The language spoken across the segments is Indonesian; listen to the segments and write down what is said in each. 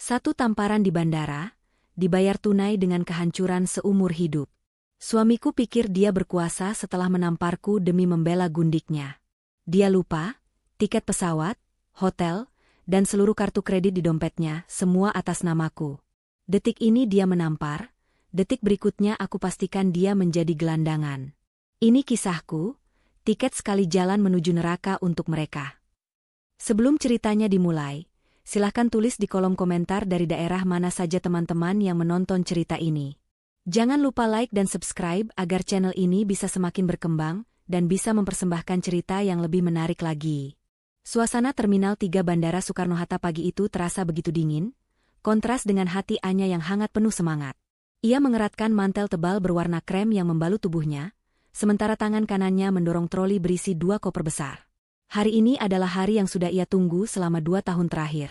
Satu tamparan di bandara, dibayar tunai dengan kehancuran seumur hidup. Suamiku pikir dia berkuasa setelah menamparku demi membela gundiknya. Dia lupa, tiket pesawat, hotel, dan seluruh kartu kredit di dompetnya, semua atas namaku. Detik ini dia menampar, detik berikutnya aku pastikan dia menjadi gelandangan. Ini kisahku, tiket sekali jalan menuju neraka untuk mereka. Sebelum ceritanya dimulai, silahkan tulis di kolom komentar dari daerah mana saja teman-teman yang menonton cerita ini. Jangan lupa like dan subscribe agar channel ini bisa semakin berkembang dan bisa mempersembahkan cerita yang lebih menarik lagi. Suasana Terminal 3 Bandara Soekarno-Hatta pagi itu terasa begitu dingin, kontras dengan hati Anya yang hangat penuh semangat. Ia mengeratkan mantel tebal berwarna krem yang membalut tubuhnya, sementara tangan kanannya mendorong troli berisi 2 koper besar. Hari ini adalah hari yang sudah ia tunggu selama 2 tahun terakhir.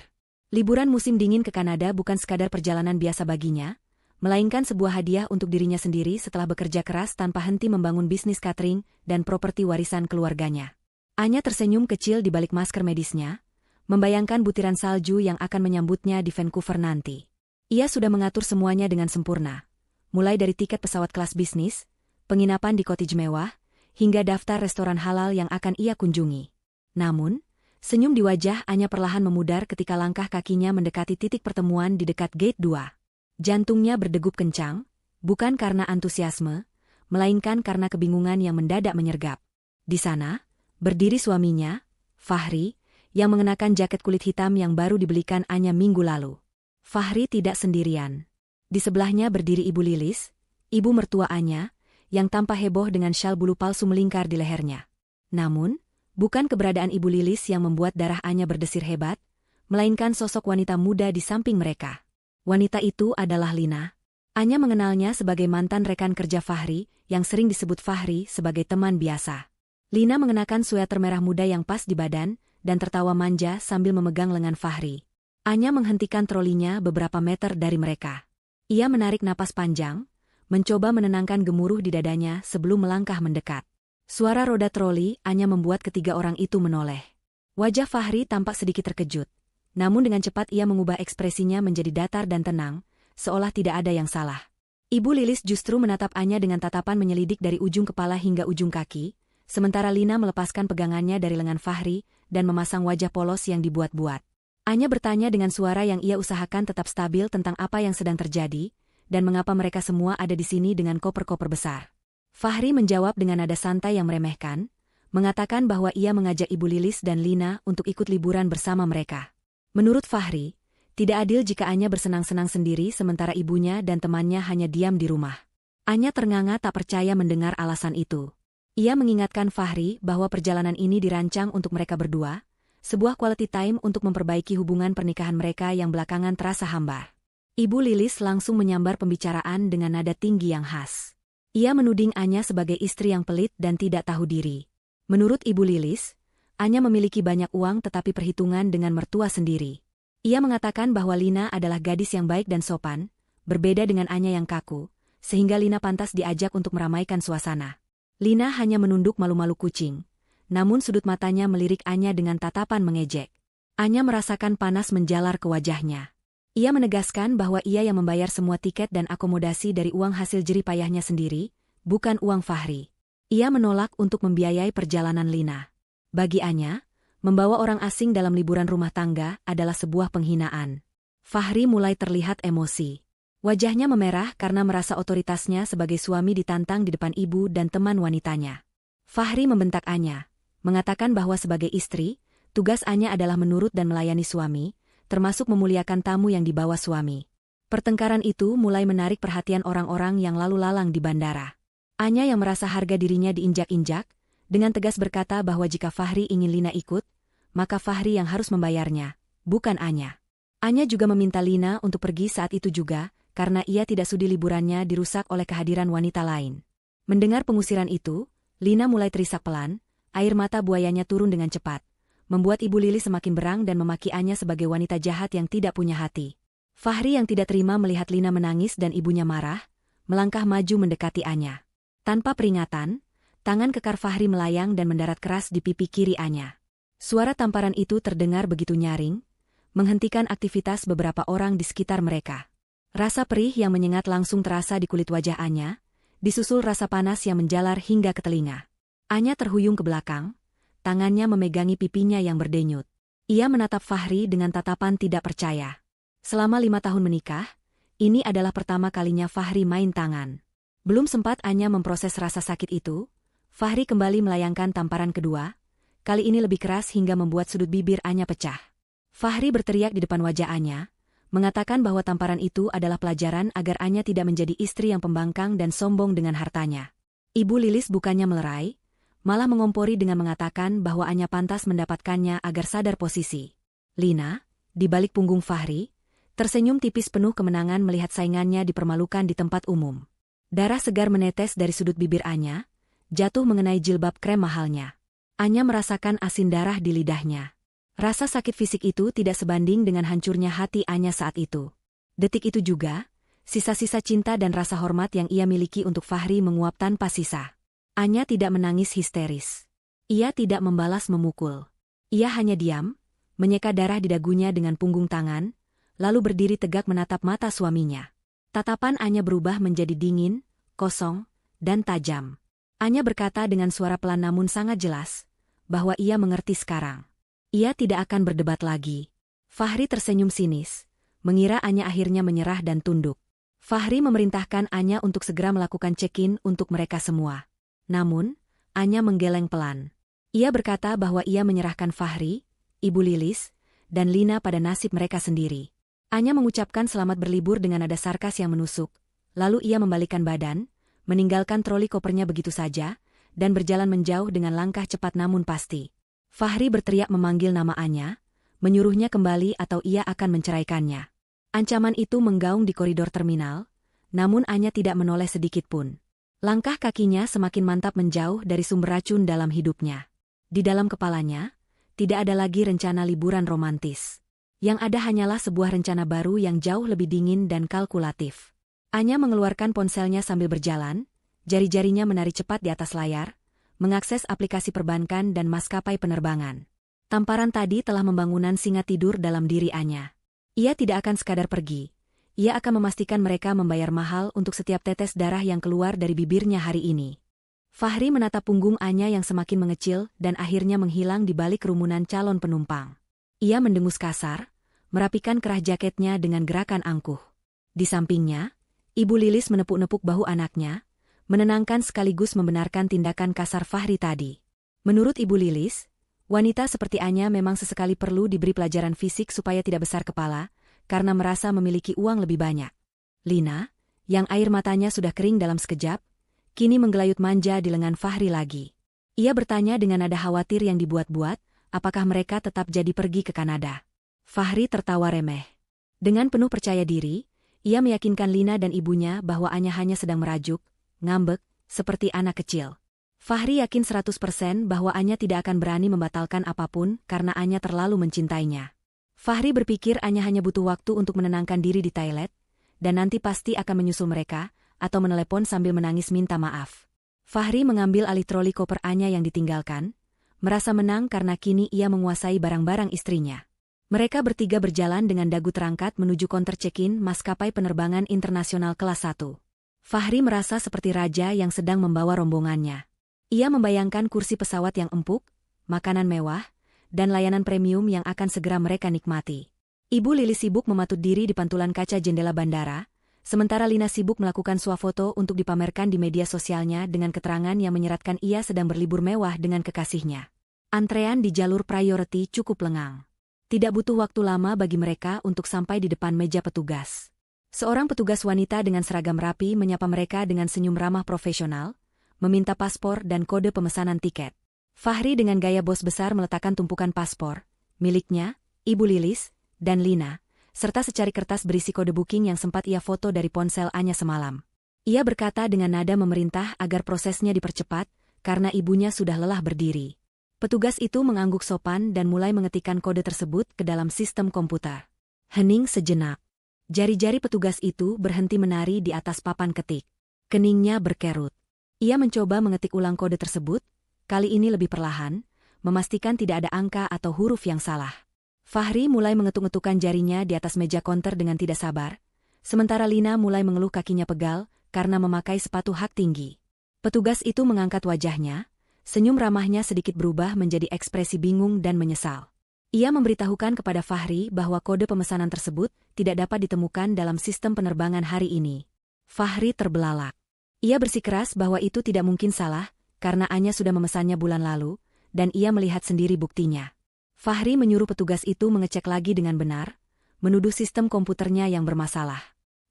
Liburan musim dingin ke Kanada bukan sekadar perjalanan biasa baginya, melainkan sebuah hadiah untuk dirinya sendiri setelah bekerja keras tanpa henti membangun bisnis catering dan properti warisan keluarganya. Anya tersenyum kecil di balik masker medisnya, membayangkan butiran salju yang akan menyambutnya di Vancouver nanti. Ia sudah mengatur semuanya dengan sempurna, mulai dari tiket pesawat kelas bisnis, penginapan di cottage mewah, hingga daftar restoran halal yang akan ia kunjungi. Namun, senyum di wajah Anya perlahan memudar ketika langkah kakinya mendekati titik pertemuan di dekat gate 2. Jantungnya berdegup kencang, bukan karena antusiasme, melainkan karena kebingungan yang mendadak menyergap. Di sana, berdiri suaminya, Fahri, yang mengenakan jaket kulit hitam yang baru dibelikan Anya minggu lalu. Fahri tidak sendirian. Di sebelahnya berdiri Ibu Lilis, ibu mertua Anya, yang tampak heboh dengan syal bulu palsu melingkar di lehernya. Namun, bukan keberadaan Ibu Lilis yang membuat darah Anya berdesir hebat, melainkan sosok wanita muda di samping mereka. Wanita itu adalah Lina. Anya mengenalnya sebagai mantan rekan kerja Fahri, yang sering disebut Fahri sebagai teman biasa. Lina mengenakan sweater merah muda yang pas di badan, dan tertawa manja sambil memegang lengan Fahri. Anya menghentikan trolinya beberapa meter dari mereka. Ia menarik napas panjang, mencoba menenangkan gemuruh di dadanya sebelum melangkah mendekat. Suara roda troli Anya membuat ketiga orang itu menoleh. Wajah Fahri tampak sedikit terkejut. Namun dengan cepat ia mengubah ekspresinya menjadi datar dan tenang, seolah tidak ada yang salah. Ibu Lilis justru menatap Anya dengan tatapan menyelidik dari ujung kepala hingga ujung kaki, sementara Lina melepaskan pegangannya dari lengan Fahri dan memasang wajah polos yang dibuat-buat. Anya bertanya dengan suara yang ia usahakan tetap stabil tentang apa yang sedang terjadi, dan mengapa mereka semua ada di sini dengan koper-koper besar. Fahri menjawab dengan nada santai yang meremehkan, mengatakan bahwa ia mengajak Ibu Lilis dan Lina untuk ikut liburan bersama mereka. Menurut Fahri, tidak adil jika Anya bersenang-senang sendiri sementara ibunya dan temannya hanya diam di rumah. Anya ternganga tak percaya mendengar alasan itu. Ia mengingatkan Fahri bahwa perjalanan ini dirancang untuk mereka berdua, sebuah quality time untuk memperbaiki hubungan pernikahan mereka yang belakangan terasa hambar. Ibu Lilis langsung menyambar pembicaraan dengan nada tinggi yang khas. Ia menuding Anya sebagai istri yang pelit dan tidak tahu diri. Menurut Ibu Lilis, Anya memiliki banyak uang tetapi perhitungan dengan mertua sendiri. Ia mengatakan bahwa Lina adalah gadis yang baik dan sopan, berbeda dengan Anya yang kaku, sehingga Lina pantas diajak untuk meramaikan suasana. Lina hanya menunduk malu-malu kucing, namun sudut matanya melirik Anya dengan tatapan mengejek. Anya merasakan panas menjalar ke wajahnya. Ia menegaskan bahwa ia yang membayar semua tiket dan akomodasi dari uang hasil jerih payahnya sendiri, bukan uang Fahri. Ia menolak untuk membiayai perjalanan Lina. Bagi Anya, membawa orang asing dalam liburan rumah tangga adalah sebuah penghinaan. Fahri mulai terlihat emosi. Wajahnya memerah karena merasa otoritasnya sebagai suami ditantang di depan ibu dan teman wanitanya. Fahri membentak Anya, mengatakan bahwa sebagai istri, tugas Anya adalah menurut dan melayani suami, termasuk memuliakan tamu yang dibawa suami. Pertengkaran itu mulai menarik perhatian orang-orang yang lalu lalang di bandara. Anya yang merasa harga dirinya diinjak-injak, dengan tegas berkata bahwa jika Fahri ingin Lina ikut, maka Fahri yang harus membayarnya, bukan Anya. Anya juga meminta Lina untuk pergi saat itu juga, karena ia tidak sudi liburannya dirusak oleh kehadiran wanita lain. Mendengar pengusiran itu, Lina mulai terisak pelan, air mata buayanya turun dengan cepat, membuat Ibu Lili semakin berang dan memaki Anya sebagai wanita jahat yang tidak punya hati. Fahri yang tidak terima melihat Lina menangis dan ibunya marah, melangkah maju mendekati Anya. Tanpa peringatan, tangan kekar Fahri melayang dan mendarat keras di pipi kiri Anya. Suara tamparan itu terdengar begitu nyaring, menghentikan aktivitas beberapa orang di sekitar mereka. Rasa perih yang menyengat langsung terasa di kulit wajah Anya, disusul rasa panas yang menjalar hingga ke telinga. Anya terhuyung ke belakang, tangannya memegangi pipinya yang berdenyut. Ia menatap Fahri dengan tatapan tidak percaya. Selama 5 tahun menikah, ini adalah pertama kalinya Fahri main tangan. Belum sempat Anya memproses rasa sakit itu, Fahri kembali melayangkan tamparan kedua, kali ini lebih keras hingga membuat sudut bibir Anya pecah. Fahri berteriak di depan wajah Anya, mengatakan bahwa tamparan itu adalah pelajaran agar Anya tidak menjadi istri yang pembangkang dan sombong dengan hartanya. Ibu Lilis bukannya melerai, malah mengompori dengan mengatakan bahwa Anya pantas mendapatkannya agar sadar posisi. Lina, di balik punggung Fahri, tersenyum tipis penuh kemenangan melihat saingannya dipermalukan di tempat umum. Darah segar menetes dari sudut bibir Anya, jatuh mengenai jilbab krem mahalnya. Anya merasakan asin darah di lidahnya. Rasa sakit fisik itu tidak sebanding dengan hancurnya hati Anya saat itu. Detik itu juga, sisa-sisa cinta dan rasa hormat yang ia miliki untuk Fahri menguap tanpa sisa. Anya tidak menangis histeris. Ia tidak membalas memukul. Ia hanya diam, menyeka darah di dagunya dengan punggung tangan, lalu berdiri tegak menatap mata suaminya. Tatapan Anya berubah menjadi dingin, kosong, dan tajam. Anya berkata dengan suara pelan namun sangat jelas, bahwa ia mengerti sekarang. Ia tidak akan berdebat lagi. Fahri tersenyum sinis, mengira Anya akhirnya menyerah dan tunduk. Fahri memerintahkan Anya untuk segera melakukan check-in untuk mereka semua. Namun, Anya menggeleng pelan. Ia berkata bahwa ia menyerahkan Fahri, Ibu Lilis, dan Lina pada nasib mereka sendiri. Anya mengucapkan selamat berlibur dengan nada sarkas yang menusuk, lalu ia membalikkan badan, meninggalkan troli kopernya begitu saja, dan berjalan menjauh dengan langkah cepat namun pasti. Fahri berteriak memanggil nama Anya, menyuruhnya kembali atau ia akan menceraikannya. Ancaman itu menggaung di koridor terminal, namun Anya tidak menoleh sedikitpun. Langkah kakinya semakin mantap menjauh dari sumber racun dalam hidupnya. Di dalam kepalanya, tidak ada lagi rencana liburan romantis. Yang ada hanyalah sebuah rencana baru yang jauh lebih dingin dan kalkulatif. Anya mengeluarkan ponselnya sambil berjalan, jari-jarinya menari cepat di atas layar, mengakses aplikasi perbankan dan maskapai penerbangan. Tamparan tadi telah membangunan singa tidur dalam diri Anya. Ia tidak akan sekadar pergi. Ia akan memastikan mereka membayar mahal untuk setiap tetes darah yang keluar dari bibirnya hari ini. Fahri menatap punggung Anya yang semakin mengecil dan akhirnya menghilang di balik kerumunan calon penumpang. Ia mendengus kasar, merapikan kerah jaketnya dengan gerakan angkuh. Di sampingnya, Ibu Lilis menepuk-nepuk bahu anaknya, menenangkan sekaligus membenarkan tindakan kasar Fahri tadi. Menurut Ibu Lilis, wanita seperti Anya memang sesekali perlu diberi pelajaran fisik supaya tidak besar kepala, karena merasa memiliki uang lebih banyak. Lina, yang air matanya sudah kering dalam sekejap, kini menggelayut manja di lengan Fahri lagi. Ia bertanya dengan nada khawatir yang dibuat-buat, apakah mereka tetap jadi pergi ke Kanada. Fahri tertawa remeh. Dengan penuh percaya diri, ia meyakinkan Lina dan ibunya bahwa Anya hanya sedang merajuk, ngambek, seperti anak kecil. Fahri yakin 100% bahwa Anya tidak akan berani membatalkan apapun karena Anya terlalu mencintainya. Fahri berpikir Anya hanya butuh waktu untuk menenangkan diri di toilet, dan nanti pasti akan menyusul mereka, atau menelepon sambil menangis minta maaf. Fahri mengambil alih troli koper Anya yang ditinggalkan, merasa menang karena kini ia menguasai barang-barang istrinya. Mereka bertiga berjalan dengan dagu terangkat menuju counter check-in maskapai penerbangan internasional kelas 1. Fahri merasa seperti raja yang sedang membawa rombongannya. Ia membayangkan kursi pesawat yang empuk, makanan mewah, dan layanan premium yang akan segera mereka nikmati. Ibu Lilis sibuk mematut diri di pantulan kaca jendela bandara, sementara Lina sibuk melakukan swafoto untuk dipamerkan di media sosialnya dengan keterangan yang menyeratkan ia sedang berlibur mewah dengan kekasihnya. Antrean di jalur priority cukup lengang. Tidak butuh waktu lama bagi mereka untuk sampai di depan meja petugas. Seorang petugas wanita dengan seragam rapi menyapa mereka dengan senyum ramah profesional, meminta paspor dan kode pemesanan tiket. Fahri dengan gaya bos besar meletakkan tumpukan paspor, miliknya, Ibu Lilis, dan Lina, serta secari kertas berisi kode booking yang sempat ia foto dari ponsel Anya semalam. Ia berkata dengan nada memerintah agar prosesnya dipercepat, karena ibunya sudah lelah berdiri. Petugas itu mengangguk sopan dan mulai mengetikkan kode tersebut ke dalam sistem komputer. Hening sejenak. Jari-jari petugas itu berhenti menari di atas papan ketik. Keningnya berkerut. Ia mencoba mengetik ulang kode tersebut, kali ini lebih perlahan, memastikan tidak ada angka atau huruf yang salah. Fahri mulai mengetuk-ngetukkan jarinya di atas meja konter dengan tidak sabar, sementara Lina mulai mengeluh kakinya pegal karena memakai sepatu hak tinggi. Petugas itu mengangkat wajahnya, senyum ramahnya sedikit berubah menjadi ekspresi bingung dan menyesal. Ia memberitahukan kepada Fahri bahwa kode pemesanan tersebut tidak dapat ditemukan dalam sistem penerbangan hari ini. Fahri terbelalak. Ia bersikeras bahwa itu tidak mungkin salah, karena Anya sudah memesannya bulan lalu, dan ia melihat sendiri buktinya. Fahri menyuruh petugas itu mengecek lagi dengan benar, menuduh sistem komputernya yang bermasalah.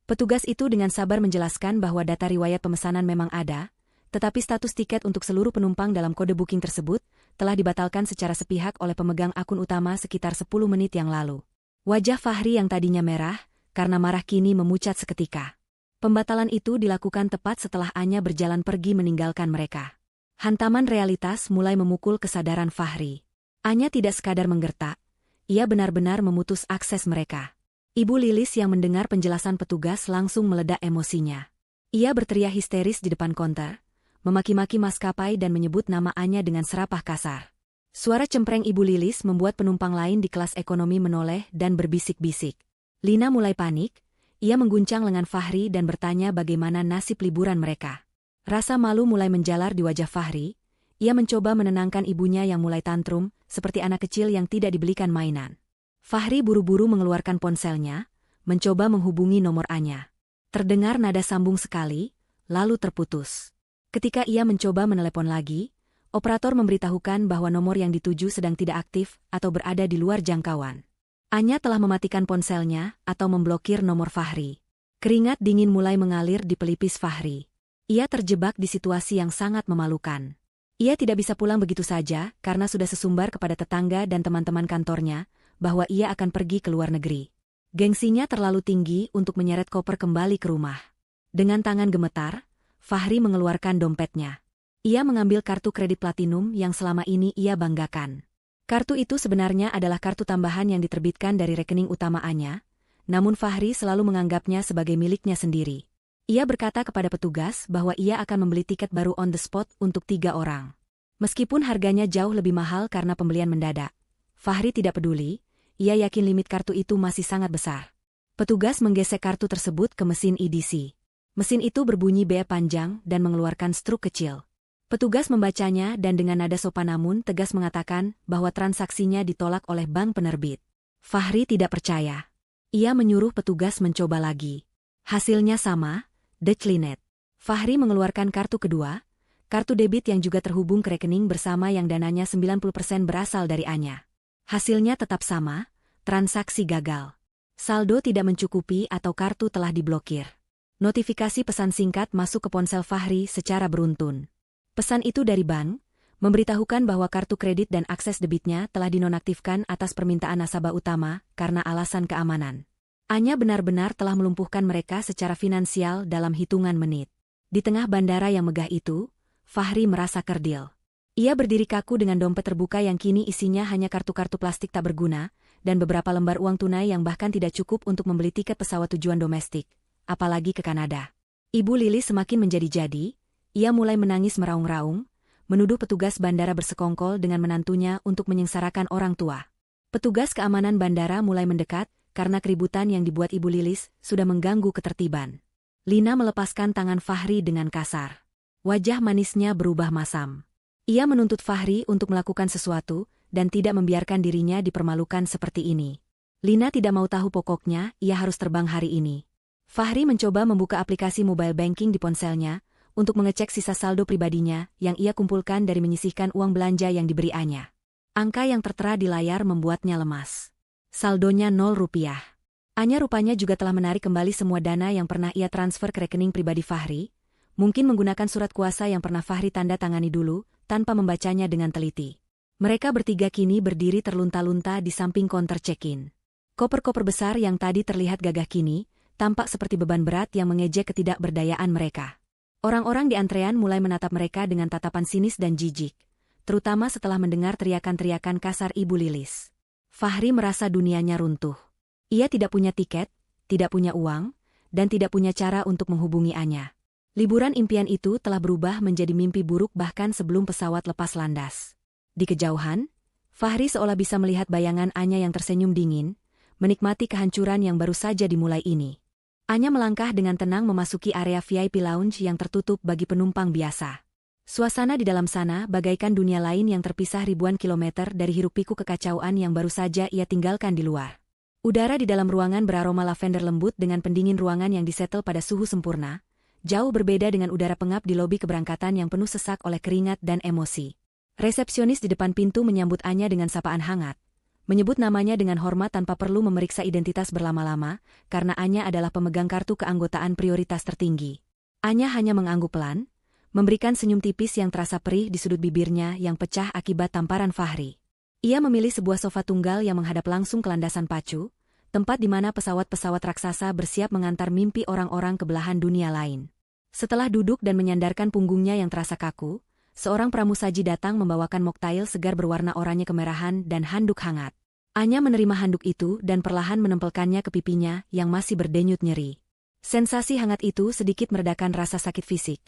Petugas itu dengan sabar menjelaskan bahwa data riwayat pemesanan memang ada, tetapi status tiket untuk seluruh penumpang dalam kode booking tersebut telah dibatalkan secara sepihak oleh pemegang akun utama sekitar 10 menit yang lalu. Wajah Fahri yang tadinya merah, karena marah kini memucat seketika. Pembatalan itu dilakukan tepat setelah Anya berjalan pergi meninggalkan mereka. Hantaman realitas mulai memukul kesadaran Fahri. Anya tidak sekadar menggertak, ia benar-benar memutus akses mereka. Ibu Lilis yang mendengar penjelasan petugas langsung meledak emosinya. Ia berteriak histeris di depan konter, memaki-maki maskapai dan menyebut nama Anya dengan serapah kasar. Suara cempreng Ibu Lilis membuat penumpang lain di kelas ekonomi menoleh dan berbisik-bisik. Lina mulai panik, ia mengguncang lengan Fahri dan bertanya bagaimana nasib liburan mereka. Rasa malu mulai menjalar di wajah Fahri. Ia mencoba menenangkan ibunya yang mulai tantrum, seperti anak kecil yang tidak dibelikan mainan. Fahri buru-buru mengeluarkan ponselnya, mencoba menghubungi nomor Anya. Terdengar nada sambung sekali, lalu terputus. Ketika ia mencoba menelepon lagi, operator memberitahukan bahwa nomor yang dituju sedang tidak aktif atau berada di luar jangkauan. Anya telah mematikan ponselnya atau memblokir nomor Fahri. Keringat dingin mulai mengalir di pelipis Fahri. Ia terjebak di situasi yang sangat memalukan. Ia tidak bisa pulang begitu saja karena sudah sesumbar kepada tetangga dan teman-teman kantornya bahwa ia akan pergi ke luar negeri. Gengsinya terlalu tinggi untuk menyeret koper kembali ke rumah. Dengan tangan gemetar, Fahri mengeluarkan dompetnya. Ia mengambil kartu kredit platinum yang selama ini ia banggakan. Kartu itu sebenarnya adalah kartu tambahan yang diterbitkan dari rekening utama Anya, namun Fahri selalu menganggapnya sebagai miliknya sendiri. Ia berkata kepada petugas bahwa ia akan membeli tiket baru on the spot untuk 3 orang. Meskipun harganya jauh lebih mahal karena pembelian mendadak, Fahri tidak peduli, ia yakin limit kartu itu masih sangat besar. Petugas menggesek kartu tersebut ke mesin EDC. Mesin itu berbunyi beep panjang dan mengeluarkan struk kecil. Petugas membacanya dan dengan nada sopan namun tegas mengatakan bahwa transaksinya ditolak oleh bank penerbit. Fahri tidak percaya. Ia menyuruh petugas mencoba lagi. Hasilnya sama. Declinet. Fahri mengeluarkan kartu kedua, kartu debit yang juga terhubung ke rekening bersama yang dananya 90% berasal dari Anya. Hasilnya tetap sama, transaksi gagal. Saldo tidak mencukupi atau kartu telah diblokir. Notifikasi pesan singkat masuk ke ponsel Fahri secara beruntun. Pesan itu dari bank, memberitahukan bahwa kartu kredit dan akses debitnya telah dinonaktifkan atas permintaan nasabah utama karena alasan keamanan. Anya benar-benar telah melumpuhkan mereka secara finansial dalam hitungan menit. Di tengah bandara yang megah itu, Fahri merasa kerdil. Ia berdiri kaku dengan dompet terbuka yang kini isinya hanya kartu-kartu plastik tak berguna, dan beberapa lembar uang tunai yang bahkan tidak cukup untuk membeli tiket pesawat tujuan domestik, apalagi ke Kanada. Ibu Lili semakin menjadi-jadi, ia mulai menangis meraung-raung, menuduh petugas bandara bersekongkol dengan menantunya untuk menyengsarakan orang tua. Petugas keamanan bandara mulai mendekat, karena keributan yang dibuat Ibu Lilis sudah mengganggu ketertiban. Lina melepaskan tangan Fahri dengan kasar. Wajah manisnya berubah masam. Ia menuntut Fahri untuk melakukan sesuatu dan tidak membiarkan dirinya dipermalukan seperti ini. Lina tidak mau tahu pokoknya, ia harus terbang hari ini. Fahri mencoba membuka aplikasi mobile banking di ponselnya untuk mengecek sisa saldo pribadinya yang ia kumpulkan dari menyisihkan uang belanja yang diberi Anya. Angka yang tertera di layar membuatnya lemas. Saldonya 0 rupiah. Anya rupanya juga telah menarik kembali semua dana yang pernah ia transfer ke rekening pribadi Fahri, mungkin menggunakan surat kuasa yang pernah Fahri tanda tangani dulu, tanpa membacanya dengan teliti. Mereka bertiga kini berdiri terlunta-lunta di samping konter check-in. Koper-koper besar yang tadi terlihat gagah kini, tampak seperti beban berat yang mengejek ketidakberdayaan mereka. Orang-orang di antrean mulai menatap mereka dengan tatapan sinis dan jijik, terutama setelah mendengar teriakan-teriakan kasar Ibu Lilis. Fahri merasa dunianya runtuh. Ia tidak punya tiket, tidak punya uang, dan tidak punya cara untuk menghubungi Anya. Liburan impian itu telah berubah menjadi mimpi buruk bahkan sebelum pesawat lepas landas. Di kejauhan, Fahri seolah bisa melihat bayangan Anya yang tersenyum dingin, menikmati kehancuran yang baru saja dimulai ini. Anya melangkah dengan tenang memasuki area VIP lounge yang tertutup bagi penumpang biasa. Suasana di dalam sana bagaikan dunia lain yang terpisah ribuan kilometer dari hiruk-pikuk kekacauan yang baru saja ia tinggalkan di luar. Udara di dalam ruangan beraroma lavender lembut dengan pendingin ruangan yang disetel pada suhu sempurna, jauh berbeda dengan udara pengap di lobi keberangkatan yang penuh sesak oleh keringat dan emosi. Resepsionis di depan pintu menyambut Anya dengan sapaan hangat, menyebut namanya dengan hormat tanpa perlu memeriksa identitas berlama-lama, karena Anya adalah pemegang kartu keanggotaan prioritas tertinggi. Anya hanya mengangguk pelan, memberikan senyum tipis yang terasa perih di sudut bibirnya yang pecah akibat tamparan Fahri. Ia memilih sebuah sofa tunggal yang menghadap langsung ke landasan pacu, tempat di mana pesawat-pesawat raksasa bersiap mengantar mimpi orang-orang ke belahan dunia lain. Setelah duduk dan menyandarkan punggungnya yang terasa kaku, seorang pramusaji datang membawakan moktail segar berwarna oranye kemerahan dan handuk hangat. Anya menerima handuk itu dan perlahan menempelkannya ke pipinya yang masih berdenyut nyeri. Sensasi hangat itu sedikit meredakan rasa sakit fisik,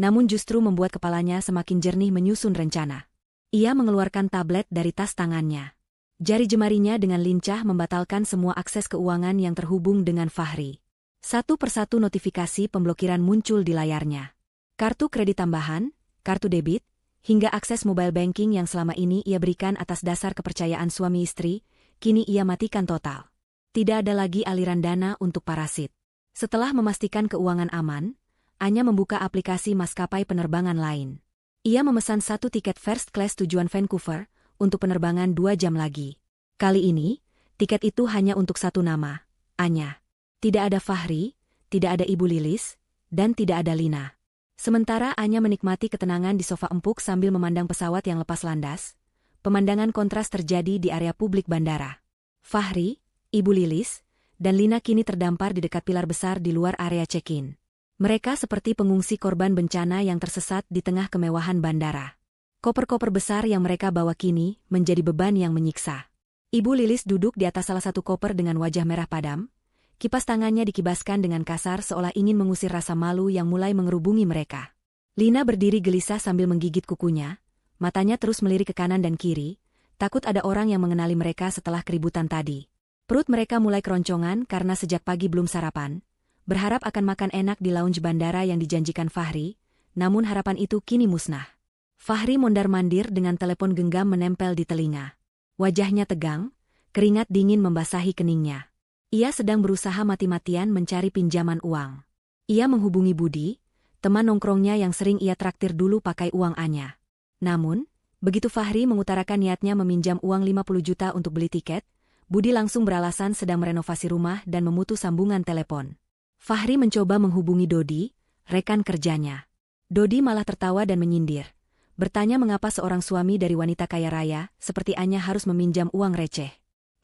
namun justru membuat kepalanya semakin jernih menyusun rencana. Ia mengeluarkan tablet dari tas tangannya. Jari jemarinya dengan lincah membatalkan semua akses keuangan yang terhubung dengan Fahri. Satu persatu notifikasi pemblokiran muncul di layarnya. Kartu kredit tambahan, kartu debit, hingga akses mobile banking yang selama ini ia berikan atas dasar kepercayaan suami istri, kini ia matikan total. Tidak ada lagi aliran dana untuk parasit. Setelah memastikan keuangan aman, Anya membuka aplikasi maskapai penerbangan lain. Ia memesan satu tiket first class tujuan Vancouver, untuk penerbangan 2 jam lagi. Kali ini, tiket itu hanya untuk satu nama, Anya. Tidak ada Fahri, tidak ada Ibu Lilis, dan tidak ada Lina. Sementara Anya menikmati ketenangan di sofa empuk sambil memandang pesawat yang lepas landas, pemandangan kontras terjadi di area publik bandara. Fahri, Ibu Lilis, dan Lina kini terdampar di dekat pilar besar di luar area check-in. Mereka seperti pengungsi korban bencana yang tersesat di tengah kemewahan bandara. Koper-koper besar yang mereka bawa kini menjadi beban yang menyiksa. Ibu Lilis duduk di atas salah satu koper dengan wajah merah padam. Kipas tangannya dikibaskan dengan kasar seolah ingin mengusir rasa malu yang mulai mengerubungi mereka. Lina berdiri gelisah sambil menggigit kukunya, matanya terus melirik ke kanan dan kiri, takut ada orang yang mengenali mereka setelah keributan tadi. Perut mereka mulai keroncongan karena sejak pagi belum sarapan, berharap akan makan enak di lounge bandara yang dijanjikan Fahri, namun harapan itu kini musnah. Fahri mondar-mandir dengan telepon genggam menempel di telinga. Wajahnya tegang, keringat dingin membasahi keningnya. Ia sedang berusaha mati-matian mencari pinjaman uang. Ia menghubungi Budi, teman nongkrongnya yang sering ia traktir dulu pakai uang Anya. Namun, begitu Fahri mengutarakan niatnya meminjam uang 50 juta untuk beli tiket, Budi langsung beralasan sedang merenovasi rumah dan memutus sambungan telepon. Fahri mencoba menghubungi Dodi, rekan kerjanya. Dodi malah tertawa dan menyindir, bertanya mengapa seorang suami dari wanita kaya raya seperti Anya harus meminjam uang receh.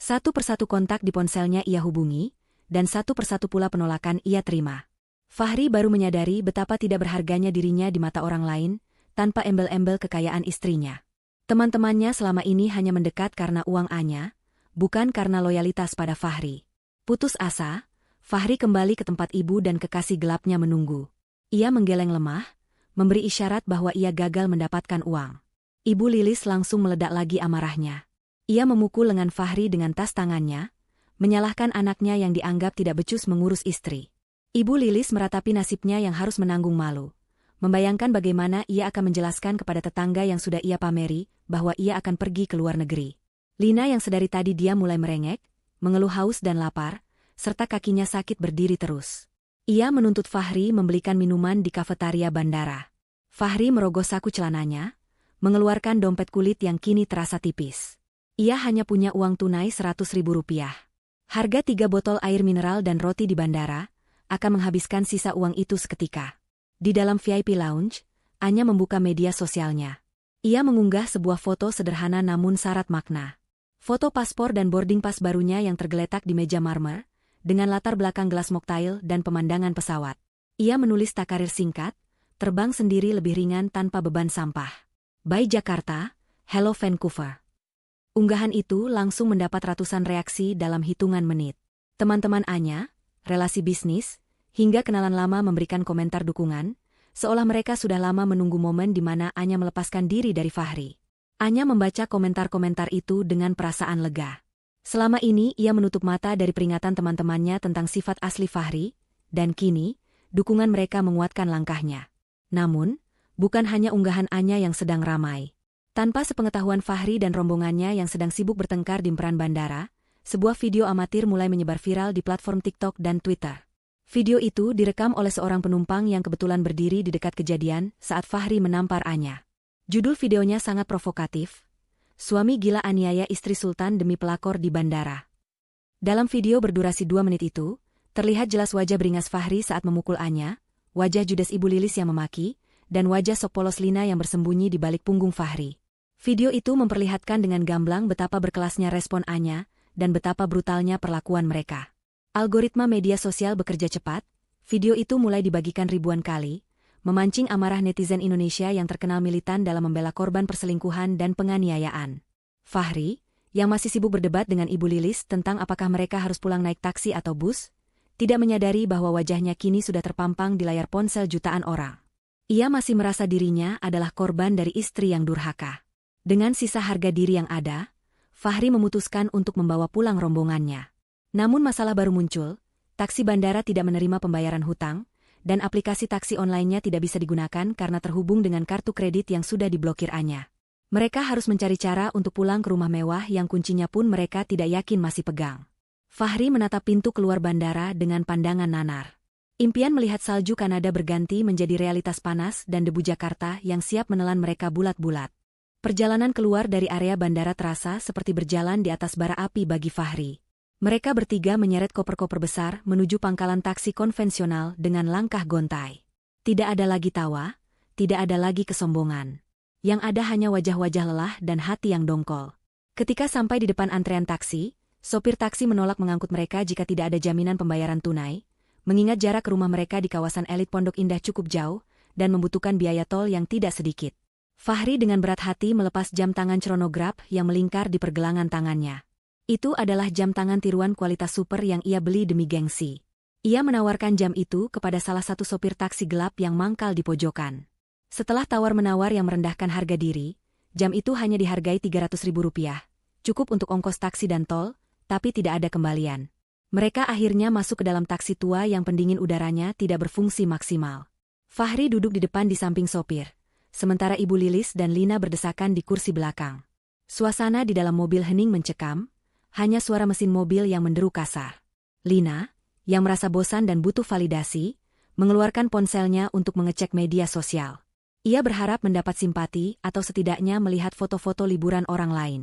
Satu persatu kontak di ponselnya ia hubungi, dan satu persatu pula penolakan ia terima. Fahri baru menyadari betapa tidak berharganya dirinya di mata orang lain, tanpa embel-embel kekayaan istrinya. Teman-temannya selama ini hanya mendekat karena uang Anya, bukan karena loyalitas pada Fahri. Putus asa, Fahri kembali ke tempat ibu dan kekasih gelapnya menunggu. Ia menggeleng lemah, memberi isyarat bahwa ia gagal mendapatkan uang. Ibu Lilis langsung meledak lagi amarahnya. Ia memukul lengan Fahri dengan tas tangannya, menyalahkan anaknya yang dianggap tidak becus mengurus istri. Ibu Lilis meratapi nasibnya yang harus menanggung malu, membayangkan bagaimana ia akan menjelaskan kepada tetangga yang sudah ia pameri bahwa ia akan pergi ke luar negeri. Lina yang sedari tadi dia mulai merengek, mengeluh haus dan lapar, serta kakinya sakit berdiri terus. Ia menuntut Fahri membelikan minuman di kafetaria bandara. Fahri merogoh saku celananya, mengeluarkan dompet kulit yang kini terasa tipis. Ia hanya punya uang tunai Rp100.000. Harga 3 botol air mineral dan roti di bandara akan menghabiskan sisa uang itu seketika. Di dalam VIP lounge, Anya membuka media sosialnya. Ia mengunggah sebuah foto sederhana namun syarat makna. Foto paspor dan boarding pass barunya yang tergeletak di meja marmer, dengan latar belakang gelas moktail dan pemandangan pesawat. Ia menulis takarir singkat, terbang sendiri lebih ringan tanpa beban sampah. Bye Jakarta, hello Vancouver. Unggahan itu langsung mendapat ratusan reaksi dalam hitungan menit. Teman-teman Anya, relasi bisnis, hingga kenalan lama memberikan komentar dukungan, seolah mereka sudah lama menunggu momen di mana Anya melepaskan diri dari Fahri. Anya membaca komentar-komentar itu dengan perasaan lega. Selama ini ia menutup mata dari peringatan teman-temannya tentang sifat asli Fahri, dan kini, dukungan mereka menguatkan langkahnya. Namun, bukan hanya unggahan Anya yang sedang ramai. Tanpa sepengetahuan Fahri dan rombongannya yang sedang sibuk bertengkar di emperan bandara, sebuah video amatir mulai menyebar viral di platform TikTok dan Twitter. Video itu direkam oleh seorang penumpang yang kebetulan berdiri di dekat kejadian saat Fahri menampar Anya. Judul videonya sangat provokatif. Suami gila aniaya istri sultan demi pelakor di bandara. Dalam video berdurasi 2 menit itu, terlihat jelas wajah beringas Fahri saat memukul Anya, wajah judes Ibu Lilis yang memaki, dan wajah sok polos Lina yang bersembunyi di balik punggung Fahri. Video itu memperlihatkan dengan gamblang betapa berkelasnya respon Anya, dan betapa brutalnya perlakuan mereka. Algoritma media sosial bekerja cepat, video itu mulai dibagikan ribuan kali, memancing amarah netizen Indonesia yang terkenal militan dalam membela korban perselingkuhan dan penganiayaan. Fahri, yang masih sibuk berdebat dengan Ibu Lilis tentang apakah mereka harus pulang naik taksi atau bus, tidak menyadari bahwa wajahnya kini sudah terpampang di layar ponsel jutaan orang. Ia masih merasa dirinya adalah korban dari istri yang durhaka. Dengan sisa harga diri yang ada, Fahri memutuskan untuk membawa pulang rombongannya. Namun masalah baru muncul, taksi bandara tidak menerima pembayaran hutang, dan aplikasi taksi online-nya tidak bisa digunakan karena terhubung dengan kartu kredit yang sudah diblokir Anya. Mereka harus mencari cara untuk pulang ke rumah mewah yang kuncinya pun mereka tidak yakin masih pegang. Fahri menatap pintu keluar bandara dengan pandangan nanar. Impian melihat salju Kanada berganti menjadi realitas panas dan debu Jakarta yang siap menelan mereka bulat-bulat. Perjalanan keluar dari area bandara terasa seperti berjalan di atas bara api bagi Fahri. Mereka bertiga menyeret koper-koper besar menuju pangkalan taksi konvensional dengan langkah gontai. Tidak ada lagi tawa, tidak ada lagi kesombongan. Yang ada hanya wajah-wajah lelah dan hati yang dongkol. Ketika sampai di depan antrean taksi, sopir taksi menolak mengangkut mereka jika tidak ada jaminan pembayaran tunai, mengingat jarak ke rumah mereka di kawasan elit Pondok Indah cukup jauh, dan membutuhkan biaya tol yang tidak sedikit. Fahri dengan berat hati melepas jam tangan chronograph yang melingkar di pergelangan tangannya. Itu adalah jam tangan tiruan kualitas super yang ia beli demi gengsi. Ia menawarkan jam itu kepada salah satu sopir taksi gelap yang mangkal di pojokan. Setelah tawar-menawar yang merendahkan harga diri, jam itu hanya dihargai Rp300.000, cukup untuk ongkos taksi dan tol, tapi tidak ada kembalian. Mereka akhirnya masuk ke dalam taksi tua yang pendingin udaranya tidak berfungsi maksimal. Fahri duduk di depan di samping sopir, sementara Ibu Lilis dan Lina berdesakan di kursi belakang. Suasana di dalam mobil hening mencekam, hanya suara mesin mobil yang menderu kasar. Lina, yang merasa bosan dan butuh validasi, mengeluarkan ponselnya untuk mengecek media sosial. Ia berharap mendapat simpati atau setidaknya melihat foto-foto liburan orang lain.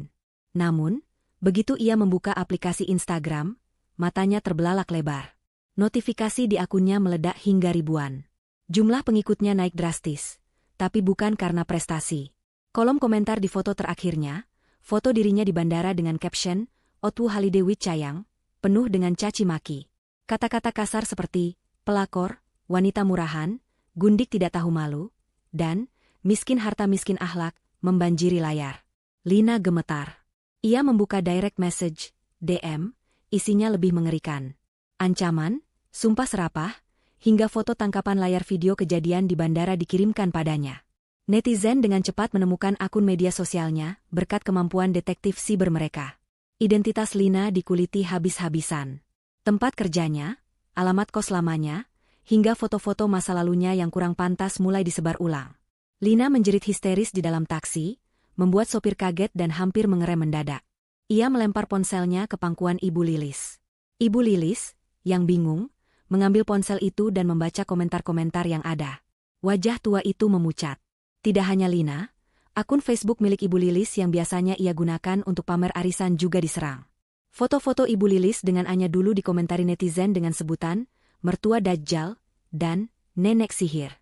Namun, begitu ia membuka aplikasi Instagram, matanya terbelalak lebar. Notifikasi di akunnya meledak hingga ribuan. Jumlah pengikutnya naik drastis, tapi bukan karena prestasi. Kolom komentar di foto terakhirnya, foto dirinya di bandara dengan caption, Otwu Halide Wit Cayang, penuh dengan caci maki. Kata-kata kasar seperti, pelakor, wanita murahan, gundik tidak tahu malu, dan, miskin harta miskin akhlak, membanjiri layar. Lina gemetar. Ia membuka direct message, DM, isinya lebih mengerikan. Ancaman, sumpah serapah, hingga foto tangkapan layar video kejadian di bandara dikirimkan padanya. Netizen dengan cepat menemukan akun media sosialnya berkat kemampuan detektif siber mereka. Identitas Lina dikuliti habis-habisan. Tempat kerjanya, alamat kos lamanya, hingga foto-foto masa lalunya yang kurang pantas mulai disebar ulang. Lina menjerit histeris di dalam taksi, membuat sopir kaget dan hampir mengerem mendadak. Ia melempar ponselnya ke pangkuan Ibu Lilis. Ibu Lilis, yang bingung, mengambil ponsel itu dan membaca komentar-komentar yang ada. Wajah tua itu memucat. Tidak hanya Lina, akun Facebook milik Ibu Lilis yang biasanya ia gunakan untuk pamer arisan juga diserang. Foto-foto Ibu Lilis dengan Anya dulu dikomentari netizen dengan sebutan, mertua Dajjal, dan nenek sihir.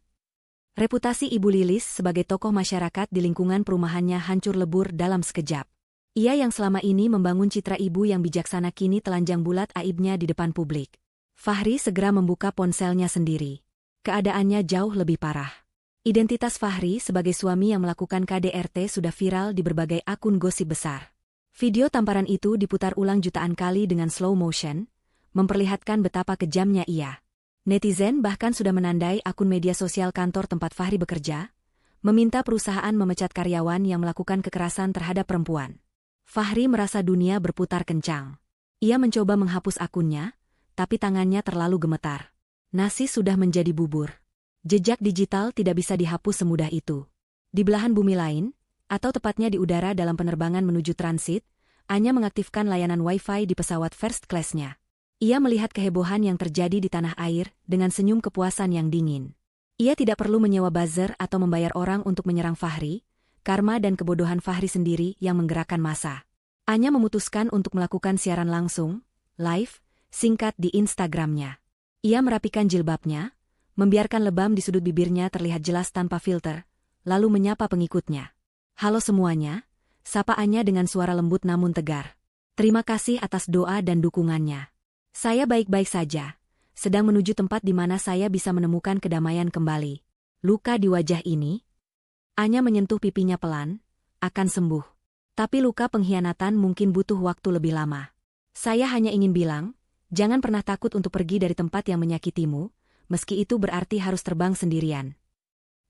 Reputasi Ibu Lilis sebagai tokoh masyarakat di lingkungan perumahannya hancur lebur dalam sekejap. Ia yang selama ini membangun citra ibu yang bijaksana kini telanjang bulat aibnya di depan publik. Fahri segera membuka ponselnya sendiri. Keadaannya jauh lebih parah. Identitas Fahri sebagai suami yang melakukan KDRT sudah viral di berbagai akun gosip besar. Video tamparan itu diputar ulang jutaan kali dengan slow motion, memperlihatkan betapa kejamnya ia. Netizen bahkan sudah menandai akun media sosial kantor tempat Fahri bekerja, meminta perusahaan memecat karyawan yang melakukan kekerasan terhadap perempuan. Fahri merasa dunia berputar kencang. Ia mencoba menghapus akunnya, tapi tangannya terlalu gemetar. Nasi sudah menjadi bubur. Jejak digital tidak bisa dihapus semudah itu. Di belahan bumi lain, atau tepatnya di udara dalam penerbangan menuju transit, Anya mengaktifkan layanan Wi-Fi di pesawat first class-nya. Ia melihat kehebohan yang terjadi di tanah air dengan senyum kepuasan yang dingin. Ia tidak perlu menyewa buzzer atau membayar orang untuk menyerang Fahri, karma dan kebodohan Fahri sendiri yang menggerakkan massa. Anya memutuskan untuk melakukan siaran langsung, live, singkat di Instagram-nya. Ia merapikan jilbabnya, membiarkan lebam di sudut bibirnya terlihat jelas tanpa filter, lalu menyapa pengikutnya. "Halo semuanya," sapa Anya dengan suara lembut namun tegar. "Terima kasih atas doa dan dukungannya. Saya baik-baik saja, sedang menuju tempat di mana saya bisa menemukan kedamaian kembali. Luka di wajah ini," Anya menyentuh pipinya pelan, "akan sembuh. Tapi luka pengkhianatan mungkin butuh waktu lebih lama. Saya hanya ingin bilang, jangan pernah takut untuk pergi dari tempat yang menyakitimu, meski itu berarti harus terbang sendirian."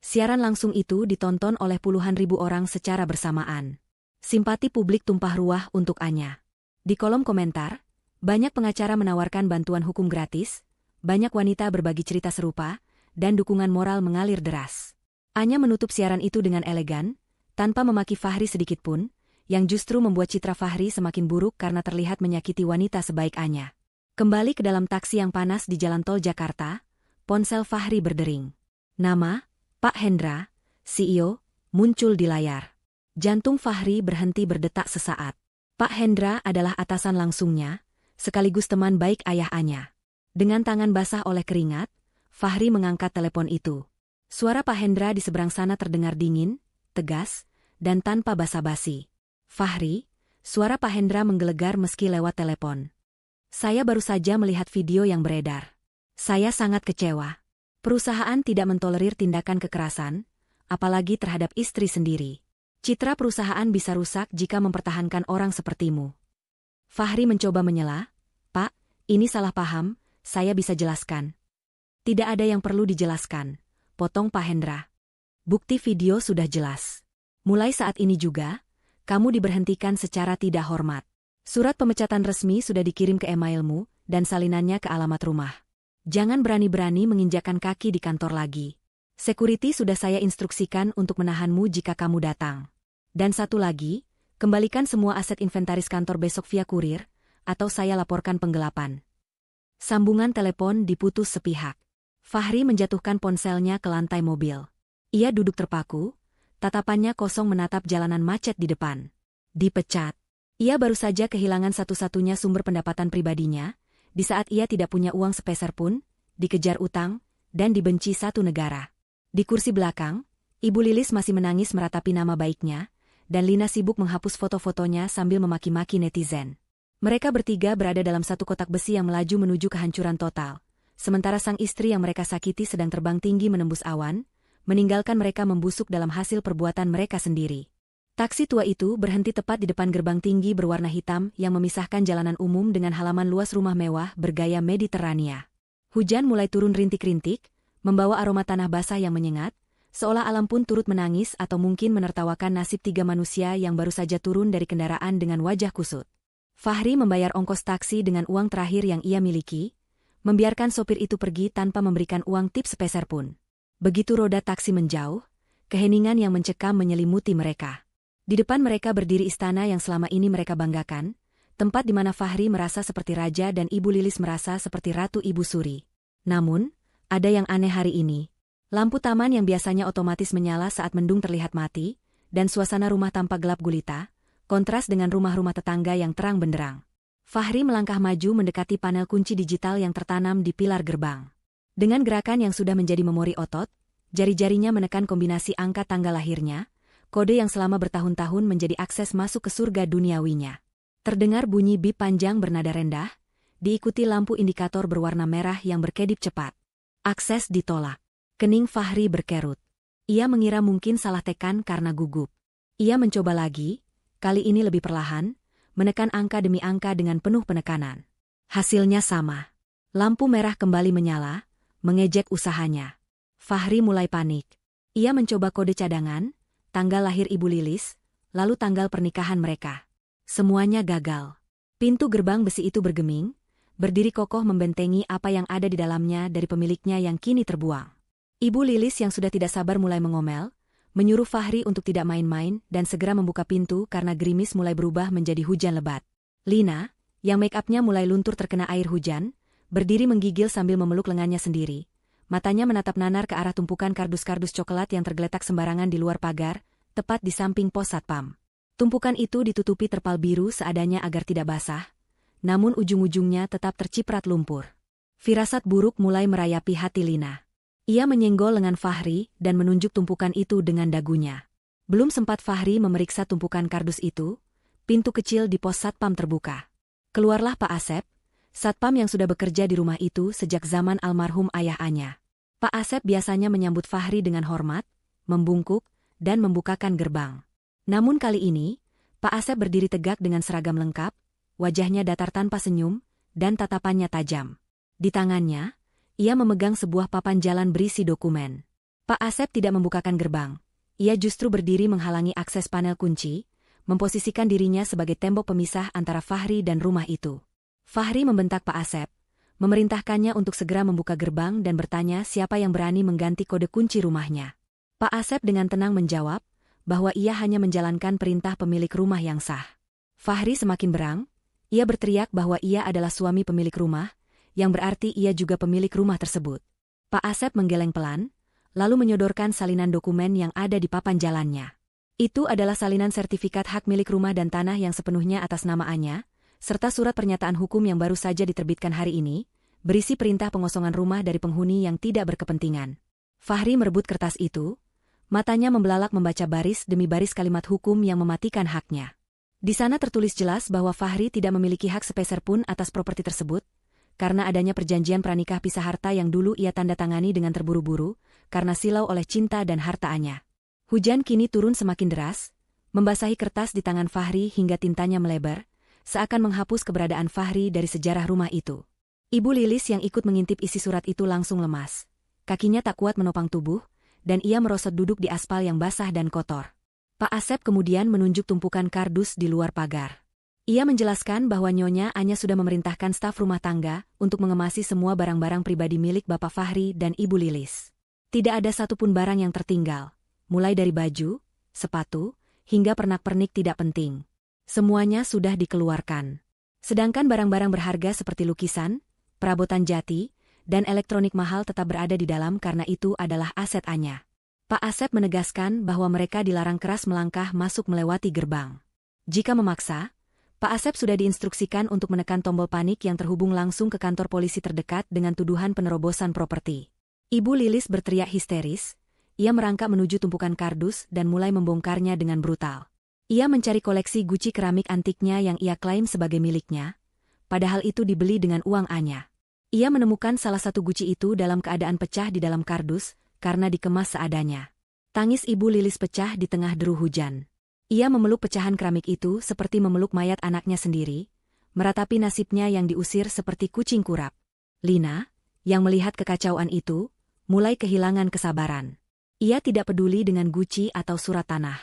Siaran langsung itu ditonton oleh puluhan ribu orang secara bersamaan. Simpati publik tumpah ruah untuk Anya. Di kolom komentar, banyak pengacara menawarkan bantuan hukum gratis, banyak wanita berbagi cerita serupa, dan dukungan moral mengalir deras. Anya menutup siaran itu dengan elegan, tanpa memaki Fahri sedikitpun, yang justru membuat citra Fahri semakin buruk karena terlihat menyakiti wanita sebaik Anya. Kembali ke dalam taksi yang panas di jalan tol Jakarta, ponsel Fahri berdering. Nama, Pak Hendra, CEO, muncul di layar. Jantung Fahri berhenti berdetak sesaat. Pak Hendra adalah atasan langsungnya, sekaligus teman baik ayah Anya. Dengan tangan basah oleh keringat, Fahri mengangkat telepon itu. Suara Pak Hendra di seberang sana terdengar dingin, tegas, dan tanpa basa-basi. "Fahri," suara Pak Hendra menggelegar meski lewat telepon. "Saya baru saja melihat video yang beredar. Saya sangat kecewa. Perusahaan tidak mentolerir tindakan kekerasan, apalagi terhadap istri sendiri. Citra perusahaan bisa rusak jika mempertahankan orang sepertimu." Fahri mencoba menyela, "Pak, ini salah paham, saya bisa jelaskan." "Tidak ada yang perlu dijelaskan," potong Pak Hendra. "Bukti video sudah jelas. Mulai saat ini juga, kamu diberhentikan secara tidak hormat. Surat pemecatan resmi sudah dikirim ke emailmu dan salinannya ke alamat rumah. Jangan berani-berani menginjakkan kaki di kantor lagi. Security sudah saya instruksikan untuk menahanmu jika kamu datang. Dan satu lagi, kembalikan semua aset inventaris kantor besok via kurir, atau saya laporkan penggelapan." Sambungan telepon diputus sepihak. Fahri menjatuhkan ponselnya ke lantai mobil. Ia duduk terpaku, tatapannya kosong menatap jalanan macet di depan. Dipecat. Ia baru saja kehilangan satu-satunya sumber pendapatan pribadinya, di saat ia tidak punya uang sepeser pun, dikejar utang, dan dibenci satu negara. Di kursi belakang, Ibu Lilis masih menangis meratapi nama baiknya, dan Lina sibuk menghapus foto-fotonya sambil memaki-maki netizen. Mereka bertiga berada dalam satu kotak besi yang melaju menuju kehancuran total, sementara sang istri yang mereka sakiti sedang terbang tinggi menembus awan, meninggalkan mereka membusuk dalam hasil perbuatan mereka sendiri. Taksi tua itu berhenti tepat di depan gerbang tinggi berwarna hitam yang memisahkan jalanan umum dengan halaman luas rumah mewah bergaya Mediterania. Hujan mulai turun rintik-rintik, membawa aroma tanah basah yang menyengat, seolah alam pun turut menangis atau mungkin menertawakan nasib tiga manusia yang baru saja turun dari kendaraan dengan wajah kusut. Fahri membayar ongkos taksi dengan uang terakhir yang ia miliki, membiarkan sopir itu pergi tanpa memberikan uang tip sepeser pun. Begitu roda taksi menjauh, keheningan yang mencekam menyelimuti mereka. Di depan mereka berdiri istana yang selama ini mereka banggakan, tempat di mana Fahri merasa seperti raja dan Ibu Lilis merasa seperti Ratu Ibu Suri. Namun, ada yang aneh hari ini. Lampu taman yang biasanya otomatis menyala saat mendung terlihat mati, dan suasana rumah tampak gelap gulita, kontras dengan rumah-rumah tetangga yang terang benderang. Fahri melangkah maju mendekati panel kunci digital yang tertanam di pilar gerbang. Dengan gerakan yang sudah menjadi memori otot, jari-jarinya menekan kombinasi angka tanggal lahirnya, kode yang selama bertahun-tahun menjadi akses masuk ke surga duniawinya. Terdengar bunyi bip panjang bernada rendah, diikuti lampu indikator berwarna merah yang berkedip cepat. Akses ditolak. Kening Fahri berkerut. Ia mengira mungkin salah tekan karena gugup. Ia mencoba lagi, kali ini lebih perlahan, menekan angka demi angka dengan penuh penekanan. Hasilnya sama. Lampu merah kembali menyala, mengejek usahanya. Fahri mulai panik. Ia mencoba kode cadangan, tanggal lahir Ibu Lilis, lalu tanggal pernikahan mereka. Semuanya gagal. Pintu gerbang besi itu bergeming, berdiri kokoh membentengi apa yang ada di dalamnya dari pemiliknya yang kini terbuang. Ibu Lilis yang sudah tidak sabar mulai mengomel, menyuruh Fahri untuk tidak main-main dan segera membuka pintu karena gerimis mulai berubah menjadi hujan lebat. Lina, yang make-upnya mulai luntur terkena air hujan, berdiri menggigil sambil memeluk lengannya sendiri. Matanya menatap nanar ke arah tumpukan kardus-kardus coklat yang tergeletak sembarangan di luar pagar, tepat di samping pos satpam. Tumpukan itu ditutupi terpal biru seadanya agar tidak basah, namun ujung-ujungnya tetap terciprat lumpur. Firasat buruk mulai merayapi hati Lina. Ia menyenggol lengan Fahri dan menunjuk tumpukan itu dengan dagunya. Belum sempat Fahri memeriksa tumpukan kardus itu, pintu kecil di pos satpam terbuka. Keluarlah Pak Asep, satpam yang sudah bekerja di rumah itu sejak zaman almarhum ayah Anya. Pak Asep biasanya menyambut Fahri dengan hormat, membungkuk, dan membukakan gerbang. Namun kali ini, Pak Asep berdiri tegak dengan seragam lengkap, wajahnya datar tanpa senyum, dan tatapannya tajam. Di tangannya, ia memegang sebuah papan jalan berisi dokumen. Pak Asep tidak membukakan gerbang. Ia justru berdiri menghalangi akses panel kunci, memposisikan dirinya sebagai tembok pemisah antara Fahri dan rumah itu. Fahri membentak Pak Asep, memerintahkannya untuk segera membuka gerbang dan bertanya siapa yang berani mengganti kode kunci rumahnya. Pak Asep dengan tenang menjawab bahwa ia hanya menjalankan perintah pemilik rumah yang sah. Fahri semakin berang, ia berteriak bahwa ia adalah suami pemilik rumah, yang berarti ia juga pemilik rumah tersebut. Pak Asep menggeleng pelan, lalu menyodorkan salinan dokumen yang ada di papan jalannya. Itu adalah salinan sertifikat hak milik rumah dan tanah yang sepenuhnya atas nama Anya, serta surat pernyataan hukum yang baru saja diterbitkan hari ini, berisi perintah pengosongan rumah dari penghuni yang tidak berkepentingan. Fahri merebut kertas itu, matanya membelalak membaca baris demi baris kalimat hukum yang mematikan haknya. Di sana tertulis jelas bahwa Fahri tidak memiliki hak sepeser pun atas properti tersebut, karena adanya perjanjian pranikah pisah harta yang dulu ia tanda tangani dengan terburu-buru, karena silau oleh cinta dan harta Anya. Hujan kini turun semakin deras, membasahi kertas di tangan Fahri hingga tintanya melebar, seakan menghapus keberadaan Fahri dari sejarah rumah itu. Ibu Lilis yang ikut mengintip isi surat itu langsung lemas. Kakinya tak kuat menopang tubuh, dan ia merosot duduk di aspal yang basah dan kotor. Pak Asep kemudian menunjuk tumpukan kardus di luar pagar. Ia menjelaskan bahwa Nyonya Anya sudah memerintahkan staf rumah tangga untuk mengemasi semua barang-barang pribadi milik Bapak Fahri dan Ibu Lilis. Tidak ada satupun barang yang tertinggal, mulai dari baju, sepatu, hingga pernak-pernik tidak penting. Semuanya sudah dikeluarkan. Sedangkan barang-barang berharga seperti lukisan, perabotan jati, dan elektronik mahal tetap berada di dalam karena itu adalah aset Anya. Pak Asep menegaskan bahwa mereka dilarang keras melangkah masuk melewati gerbang. Jika memaksa, Pak Asep sudah diinstruksikan untuk menekan tombol panik yang terhubung langsung ke kantor polisi terdekat dengan tuduhan penerobosan properti. Ibu Lilis berteriak histeris, ia merangkak menuju tumpukan kardus dan mulai membongkarnya dengan brutal. Ia mencari koleksi guci keramik antiknya yang ia klaim sebagai miliknya, padahal itu dibeli dengan uang Anya. Ia menemukan salah satu guci itu dalam keadaan pecah di dalam kardus, karena dikemas seadanya. Tangis Ibu Lilis pecah di tengah deru hujan. Ia memeluk pecahan keramik itu seperti memeluk mayat anaknya sendiri, meratapi nasibnya yang diusir seperti kucing kurap. Lina, yang melihat kekacauan itu, mulai kehilangan kesabaran. Ia tidak peduli dengan guci atau surat tanah.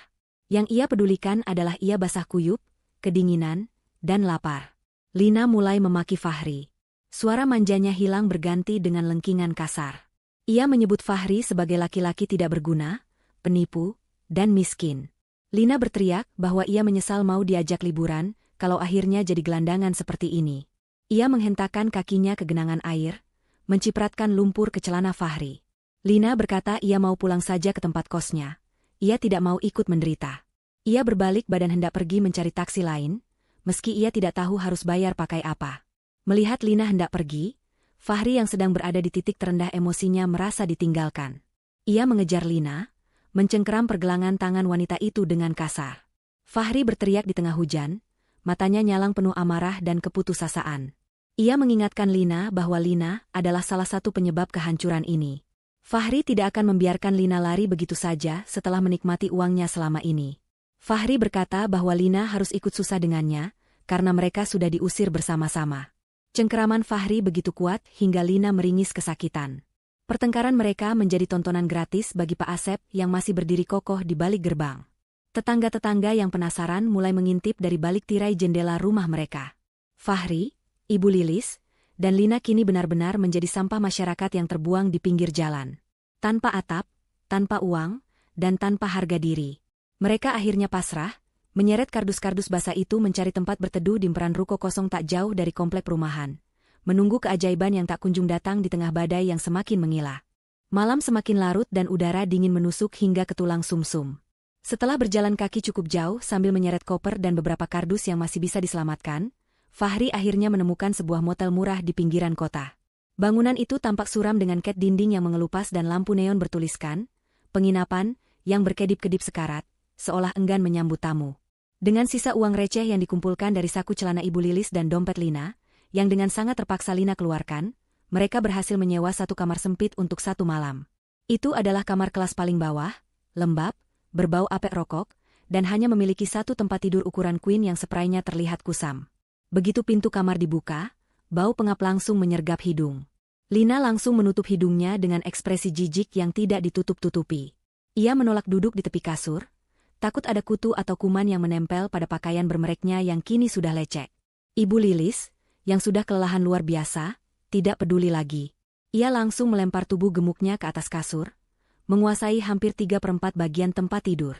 Yang ia pedulikan adalah ia basah kuyup, kedinginan, dan lapar. Lina mulai memaki Fahri. Suara manjanya hilang berganti dengan lengkingan kasar. Ia menyebut Fahri sebagai laki-laki tidak berguna, penipu, dan miskin. Lina berteriak bahwa ia menyesal mau diajak liburan, kalau akhirnya jadi gelandangan seperti ini. Ia menghentakkan kakinya ke genangan air, mencipratkan lumpur ke celana Fahri. Lina berkata ia mau pulang saja ke tempat kosnya. Ia tidak mau ikut menderita. Ia berbalik badan hendak pergi mencari taksi lain, meski ia tidak tahu harus bayar pakai apa. Melihat Lina hendak pergi, Fahri yang sedang berada di titik terendah emosinya merasa ditinggalkan. Ia mengejar Lina, mencengkeram pergelangan tangan wanita itu dengan kasar. Fahri berteriak di tengah hujan, matanya nyalang penuh amarah dan keputusasaan. Ia mengingatkan Lina bahwa Lina adalah salah satu penyebab kehancuran ini. Fahri tidak akan membiarkan Lina lari begitu saja setelah menikmati uangnya selama ini. Fahri berkata bahwa Lina harus ikut susah dengannya, karena mereka sudah diusir bersama-sama. Cengkeraman Fahri begitu kuat hingga Lina meringis kesakitan. Pertengkaran mereka menjadi tontonan gratis bagi Pak Asep yang masih berdiri kokoh di balik gerbang. Tetangga-tetangga yang penasaran mulai mengintip dari balik tirai jendela rumah mereka. Fahri, Ibu Lilis, dan Lina kini benar-benar menjadi sampah masyarakat yang terbuang di pinggir jalan. Tanpa atap, tanpa uang, dan tanpa harga diri. Mereka akhirnya pasrah, menyeret kardus-kardus basah itu mencari tempat berteduh di emperan ruko kosong tak jauh dari komplek perumahan. Menunggu keajaiban yang tak kunjung datang di tengah badai yang semakin menggila. Malam semakin larut dan udara dingin menusuk hingga ke tulang sumsum. Setelah berjalan kaki cukup jauh sambil menyeret koper dan beberapa kardus yang masih bisa diselamatkan, Fahri akhirnya menemukan sebuah motel murah di pinggiran kota. Bangunan itu tampak suram dengan cat dinding yang mengelupas dan lampu neon bertuliskan, "Penginapan," yang berkedip-kedip sekarat, seolah enggan menyambut tamu. Dengan sisa uang receh yang dikumpulkan dari saku celana Ibu Lilis dan dompet Lina, yang dengan sangat terpaksa Lina keluarkan, mereka berhasil menyewa satu kamar sempit untuk satu malam. Itu adalah kamar kelas paling bawah, lembab, berbau apek rokok, dan hanya memiliki satu tempat tidur ukuran queen yang seprainya terlihat kusam. Begitu pintu kamar dibuka, bau pengap langsung menyergap hidung. Lina langsung menutup hidungnya dengan ekspresi jijik yang tidak ditutup-tutupi. Ia menolak duduk di tepi kasur, takut ada kutu atau kuman yang menempel pada pakaian bermereknya yang kini sudah lecek. Ibu Lilis, yang sudah kelelahan luar biasa, tidak peduli lagi. Ia langsung melempar tubuh gemuknya ke atas kasur, menguasai hampir 3/4 bagian tempat tidur.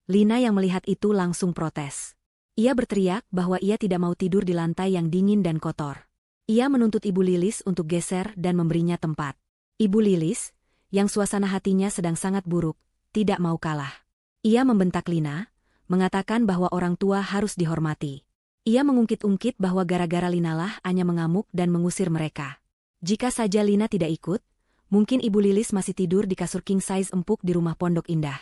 Lina yang melihat itu langsung protes. Ia berteriak bahwa ia tidak mau tidur di lantai yang dingin dan kotor. Ia menuntut Ibu Lilis untuk geser dan memberinya tempat. Ibu Lilis, yang suasana hatinya sedang sangat buruk, tidak mau kalah. Ia membentak Lina, mengatakan bahwa orang tua harus dihormati. Ia mengungkit-ungkit bahwa gara-gara Linalah Anya mengamuk dan mengusir mereka. Jika saja Lina tidak ikut, mungkin Ibu Lilis masih tidur di kasur king size empuk di rumah Pondok Indah.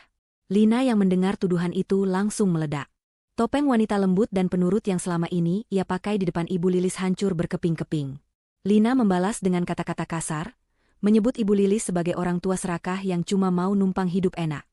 Lina yang mendengar tuduhan itu langsung meledak. Topeng wanita lembut dan penurut yang selama ini ia pakai di depan Ibu Lilis hancur berkeping-keping. Lina membalas dengan kata-kata kasar, menyebut Ibu Lilis sebagai orang tua serakah yang cuma mau numpang hidup enak.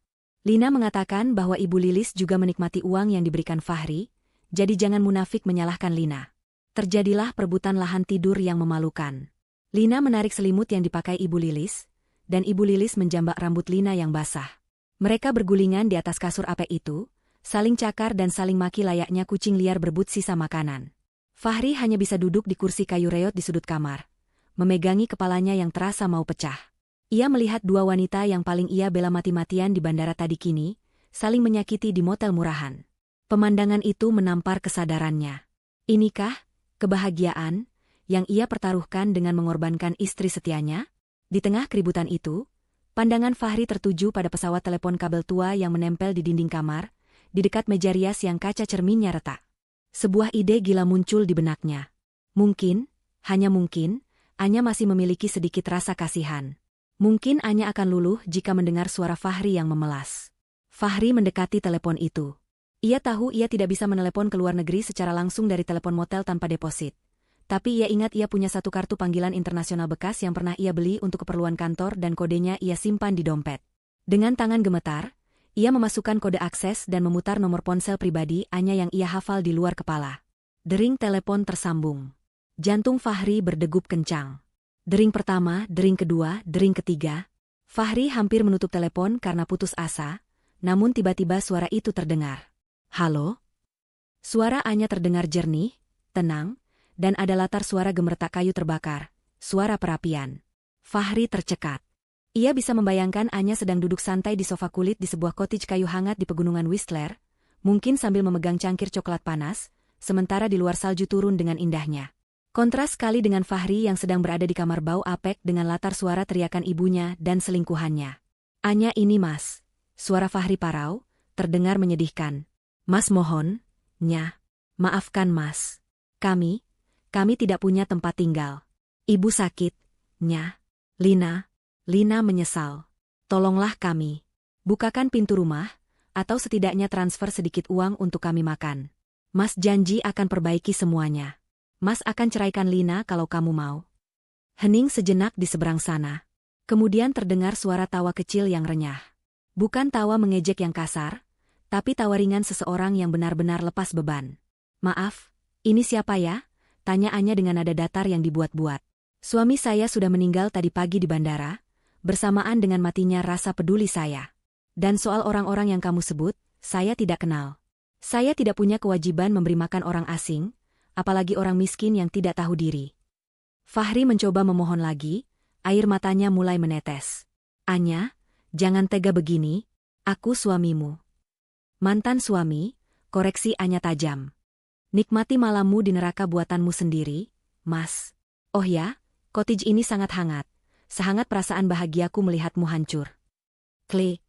Lina mengatakan bahwa Ibu Lilis juga menikmati uang yang diberikan Fahri, jadi jangan munafik menyalahkan Lina. Terjadilah perebutan lahan tidur yang memalukan. Lina menarik selimut yang dipakai Ibu Lilis, dan Ibu Lilis menjambak rambut Lina yang basah. Mereka bergulingan di atas kasur apek itu, saling cakar dan saling maki layaknya kucing liar berebut sisa makanan. Fahri hanya bisa duduk di kursi kayu reot di sudut kamar, memegangi kepalanya yang terasa mau pecah. Ia melihat dua wanita yang paling ia bela mati-matian di bandara tadi kini, saling menyakiti di motel murahan. Pemandangan itu menampar kesadarannya. Inikah kebahagiaan yang ia pertaruhkan dengan mengorbankan istri setianya? Di tengah keributan itu, pandangan Fahri tertuju pada pesawat telepon kabel tua yang menempel di dinding kamar, di dekat meja rias yang kaca cerminnya retak. Sebuah ide gila muncul di benaknya. Mungkin, hanya mungkin, Anya masih memiliki sedikit rasa kasihan. Mungkin Anya akan luluh jika mendengar suara Fahri yang memelas. Fahri mendekati telepon itu. Ia tahu ia tidak bisa menelepon ke luar negeri secara langsung dari telepon motel tanpa deposit. Tapi ia ingat ia punya satu kartu panggilan internasional bekas yang pernah ia beli untuk keperluan kantor dan kodenya ia simpan di dompet. Dengan tangan gemetar, ia memasukkan kode akses dan memutar nomor ponsel pribadi Anya yang ia hafal di luar kepala. Dering telepon tersambung. Jantung Fahri berdegup kencang. Dering pertama, dering kedua, dering ketiga. Fahri hampir menutup telepon karena putus asa, namun tiba-tiba suara itu terdengar. "Halo?" Suara Anya terdengar jernih, tenang, dan ada latar suara gemertak kayu terbakar, suara perapian. Fahri tercekat. Ia bisa membayangkan Anya sedang duduk santai di sofa kulit di sebuah cottage kayu hangat di pegunungan Whistler, mungkin sambil memegang cangkir coklat panas, sementara di luar salju turun dengan indahnya. Kontras sekali dengan Fahri yang sedang berada di kamar bau apek dengan latar suara teriakan ibunya dan selingkuhannya. "Anya ini Mas." Suara Fahri parau, terdengar menyedihkan. "Mas mohon, Nya. Maafkan Mas. Kami tidak punya tempat tinggal. Ibu sakit, Nya. Lina menyesal. Tolonglah kami. Bukakan pintu rumah, atau setidaknya transfer sedikit uang untuk kami makan. Mas janji akan perbaiki semuanya. Mas akan ceraikan Lina kalau kamu mau." Hening sejenak di seberang sana. Kemudian terdengar suara tawa kecil yang renyah. Bukan tawa mengejek yang kasar, tapi tawa ringan seseorang yang benar-benar lepas beban. "Maaf, ini siapa ya?" tanya Anya dengan nada datar yang dibuat-buat. "Suami saya sudah meninggal tadi pagi di bandara," bersamaan dengan matinya rasa peduli saya. Dan soal orang-orang yang kamu sebut, saya tidak kenal. Saya tidak punya kewajiban memberi makan orang asing, apalagi orang miskin yang tidak tahu diri. Fahri mencoba memohon lagi, air matanya mulai menetes. Anya, jangan tega begini, aku suamimu. Mantan suami, koreksi Anya tajam. Nikmati malammu di neraka buatanmu sendiri, Mas. Oh ya, cottage ini sangat hangat. Sehangat perasaan bahagiaku melihatmu hancur. Klik.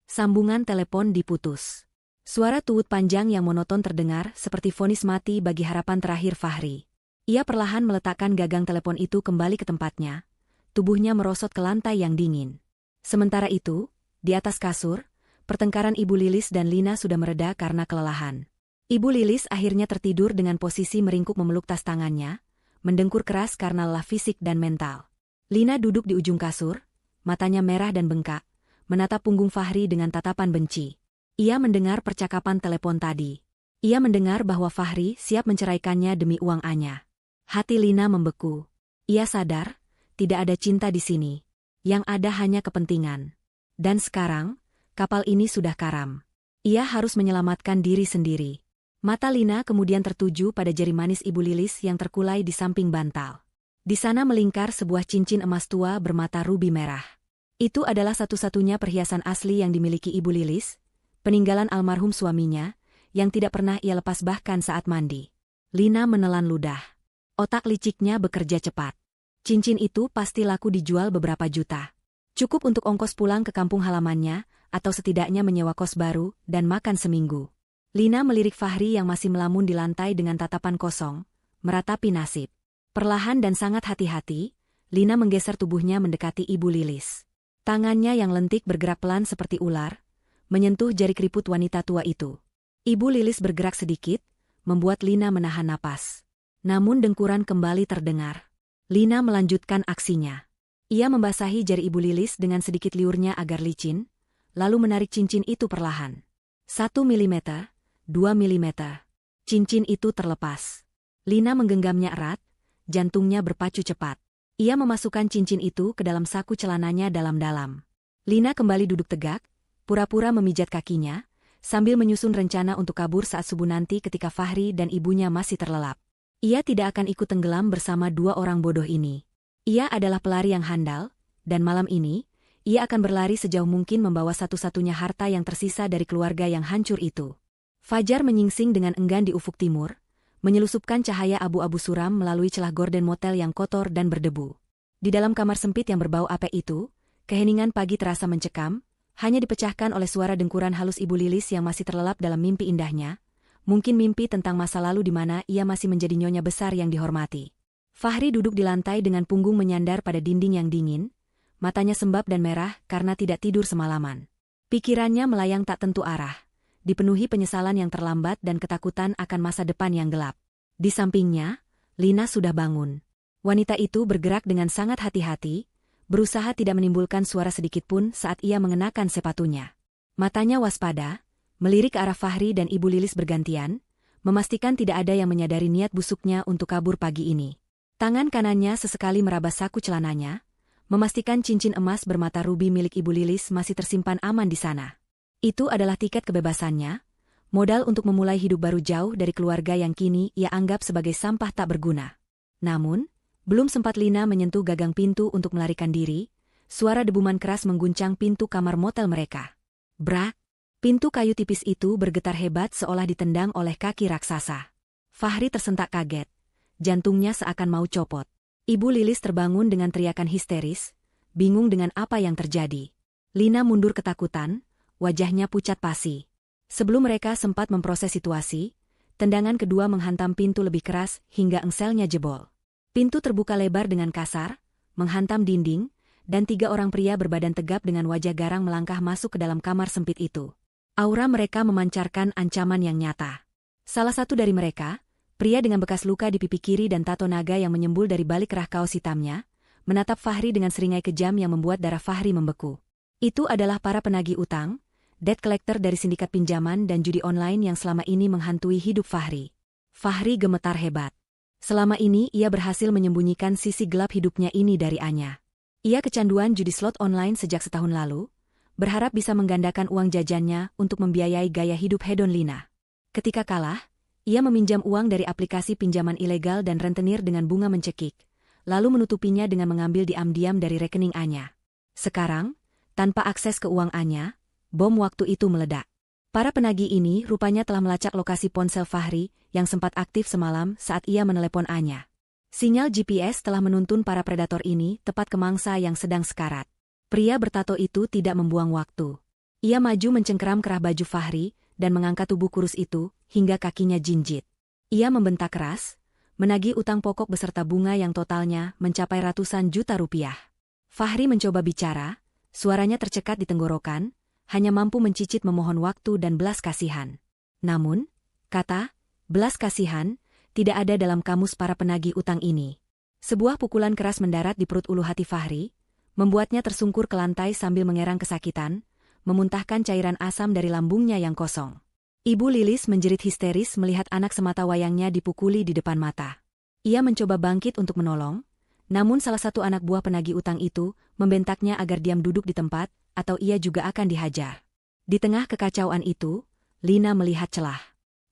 Sambungan telepon diputus. Suara tuut panjang yang monoton terdengar seperti vonis mati bagi harapan terakhir Fahri. Ia perlahan meletakkan gagang telepon itu kembali ke tempatnya. Tubuhnya merosot ke lantai yang dingin. Sementara itu, di atas kasur, pertengkaran Ibu Lilis dan Lina sudah mereda karena kelelahan. Ibu Lilis akhirnya tertidur dengan posisi meringkuk memeluk tas tangannya, mendengkur keras karena lelah fisik dan mental. Lina duduk di ujung kasur, matanya merah dan bengkak, menatap punggung Fahri dengan tatapan benci. Ia mendengar percakapan telepon tadi. Ia mendengar bahwa Fahri siap menceraikannya demi uang Anya. Hati Lina membeku. Ia sadar, tidak ada cinta di sini. Yang ada hanya kepentingan. Dan sekarang, kapal ini sudah karam. Ia harus menyelamatkan diri sendiri. Mata Lina kemudian tertuju pada jari manis Ibu Lilis yang terkulai di samping bantal. Di sana melingkar sebuah cincin emas tua bermata rubi merah. Itu adalah satu-satunya perhiasan asli yang dimiliki Ibu Lilis, peninggalan almarhum suaminya, yang tidak pernah ia lepas bahkan saat mandi. Lina menelan ludah. Otak liciknya bekerja cepat. Cincin itu pasti laku dijual beberapa juta. Cukup untuk ongkos pulang ke kampung halamannya, atau setidaknya menyewa kos baru, dan makan seminggu. Lina melirik Fahri yang masih melamun di lantai dengan tatapan kosong, meratapi nasib. Perlahan dan sangat hati-hati, Lina menggeser tubuhnya mendekati Ibu Lilis. Tangannya yang lentik bergerak pelan seperti ular, menyentuh jari keriput wanita tua itu. Ibu Lilis bergerak sedikit, membuat Lina menahan napas. Namun dengkuran kembali terdengar. Lina melanjutkan aksinya. Ia membasahi jari Ibu Lilis dengan sedikit liurnya agar licin, lalu menarik cincin itu perlahan. 1 milimeter, 2 milimeter. Cincin itu terlepas. Lina menggenggamnya erat, jantungnya berpacu cepat. Ia memasukkan cincin itu ke dalam saku celananya dalam-dalam. Lina kembali duduk tegak, pura-pura memijat kakinya, sambil menyusun rencana untuk kabur saat subuh nanti ketika Fahri dan ibunya masih terlelap. Ia tidak akan ikut tenggelam bersama dua orang bodoh ini. Ia adalah pelari yang handal, dan malam ini, ia akan berlari sejauh mungkin membawa satu-satunya harta yang tersisa dari keluarga yang hancur itu. Fajar menyingsing dengan enggan di ufuk timur, menyelusupkan cahaya abu-abu suram melalui celah gorden motel yang kotor dan berdebu. Di dalam kamar sempit yang berbau apek itu, keheningan pagi terasa mencekam, hanya dipecahkan oleh suara dengkuran halus Ibu Lilis yang masih terlelap dalam mimpi indahnya, mungkin mimpi tentang masa lalu di mana ia masih menjadi nyonya besar yang dihormati. Fahri duduk di lantai dengan punggung menyandar pada dinding yang dingin, matanya sembab dan merah karena tidak tidur semalaman. Pikirannya melayang tak tentu arah, dipenuhi penyesalan yang terlambat dan ketakutan akan masa depan yang gelap. Di sampingnya, Lina sudah bangun. Wanita itu bergerak dengan sangat hati-hati, berusaha tidak menimbulkan suara sedikitpun saat ia mengenakan sepatunya. Matanya waspada, melirik ke arah Fahri dan Ibu Lilis bergantian, memastikan tidak ada yang menyadari niat busuknya untuk kabur pagi ini. Tangan kanannya sesekali meraba saku celananya, memastikan cincin emas bermata rubi milik Ibu Lilis masih tersimpan aman di sana. Itu adalah tiket kebebasannya, modal untuk memulai hidup baru jauh dari keluarga yang kini ia anggap sebagai sampah tak berguna. Namun, belum sempat Lina menyentuh gagang pintu untuk melarikan diri, suara debuman keras mengguncang pintu kamar motel mereka. Brak! Pintu kayu tipis itu bergetar hebat seolah ditendang oleh kaki raksasa. Fahri tersentak kaget. Jantungnya seakan mau copot. Ibu Lilis terbangun dengan teriakan histeris, bingung dengan apa yang terjadi. Lina mundur ketakutan, wajahnya pucat pasi. Sebelum mereka sempat memproses situasi, tendangan kedua menghantam pintu lebih keras hingga engselnya jebol. Pintu terbuka lebar dengan kasar, menghantam dinding, dan 3 orang pria berbadan tegap dengan wajah garang melangkah masuk ke dalam kamar sempit itu. Aura mereka memancarkan ancaman yang nyata. Salah satu dari mereka, pria dengan bekas luka di pipi kiri dan tato naga yang menyembul dari balik kerah kaos hitamnya, menatap Fahri dengan seringai kejam yang membuat darah Fahri membeku. Itu adalah para penagih utang, debt collector dari sindikat pinjaman dan judi online yang selama ini menghantui hidup Fahri. Fahri gemetar hebat. Selama ini ia berhasil menyembunyikan sisi gelap hidupnya ini dari Anya. Ia kecanduan judi slot online sejak setahun lalu, berharap bisa menggandakan uang jajannya untuk membiayai gaya hidup hedon Lina. Ketika kalah, ia meminjam uang dari aplikasi pinjaman ilegal dan rentenir dengan bunga mencekik, lalu menutupinya dengan mengambil diam-diam dari rekening Anya. Sekarang, tanpa akses ke uang Anya, bom waktu itu meledak. Para penagih ini rupanya telah melacak lokasi ponsel Fahri yang sempat aktif semalam saat ia menelepon Anya. Sinyal GPS telah menuntun para predator ini tepat ke mangsa yang sedang sekarat. Pria bertato itu tidak membuang waktu. Ia maju mencengkeram kerah baju Fahri dan mengangkat tubuh kurus itu hingga kakinya jinjit. Ia membentak keras, menagih utang pokok beserta bunga yang totalnya mencapai ratusan juta rupiah. Fahri mencoba bicara, suaranya tercekat di tenggorokan, hanya mampu mencicit memohon waktu dan belas kasihan. Namun, kata belas kasihan tidak ada dalam kamus para penagih utang ini. Sebuah pukulan keras mendarat di perut ulu hati Fahri, membuatnya tersungkur ke lantai sambil mengerang kesakitan, memuntahkan cairan asam dari lambungnya yang kosong. Ibu Lilis menjerit histeris melihat anak semata wayangnya dipukuli di depan mata. Ia mencoba bangkit untuk menolong, namun salah satu anak buah penagih utang itu membentaknya agar diam duduk di tempat, atau ia juga akan dihajar. Di tengah kekacauan itu, Lina melihat celah.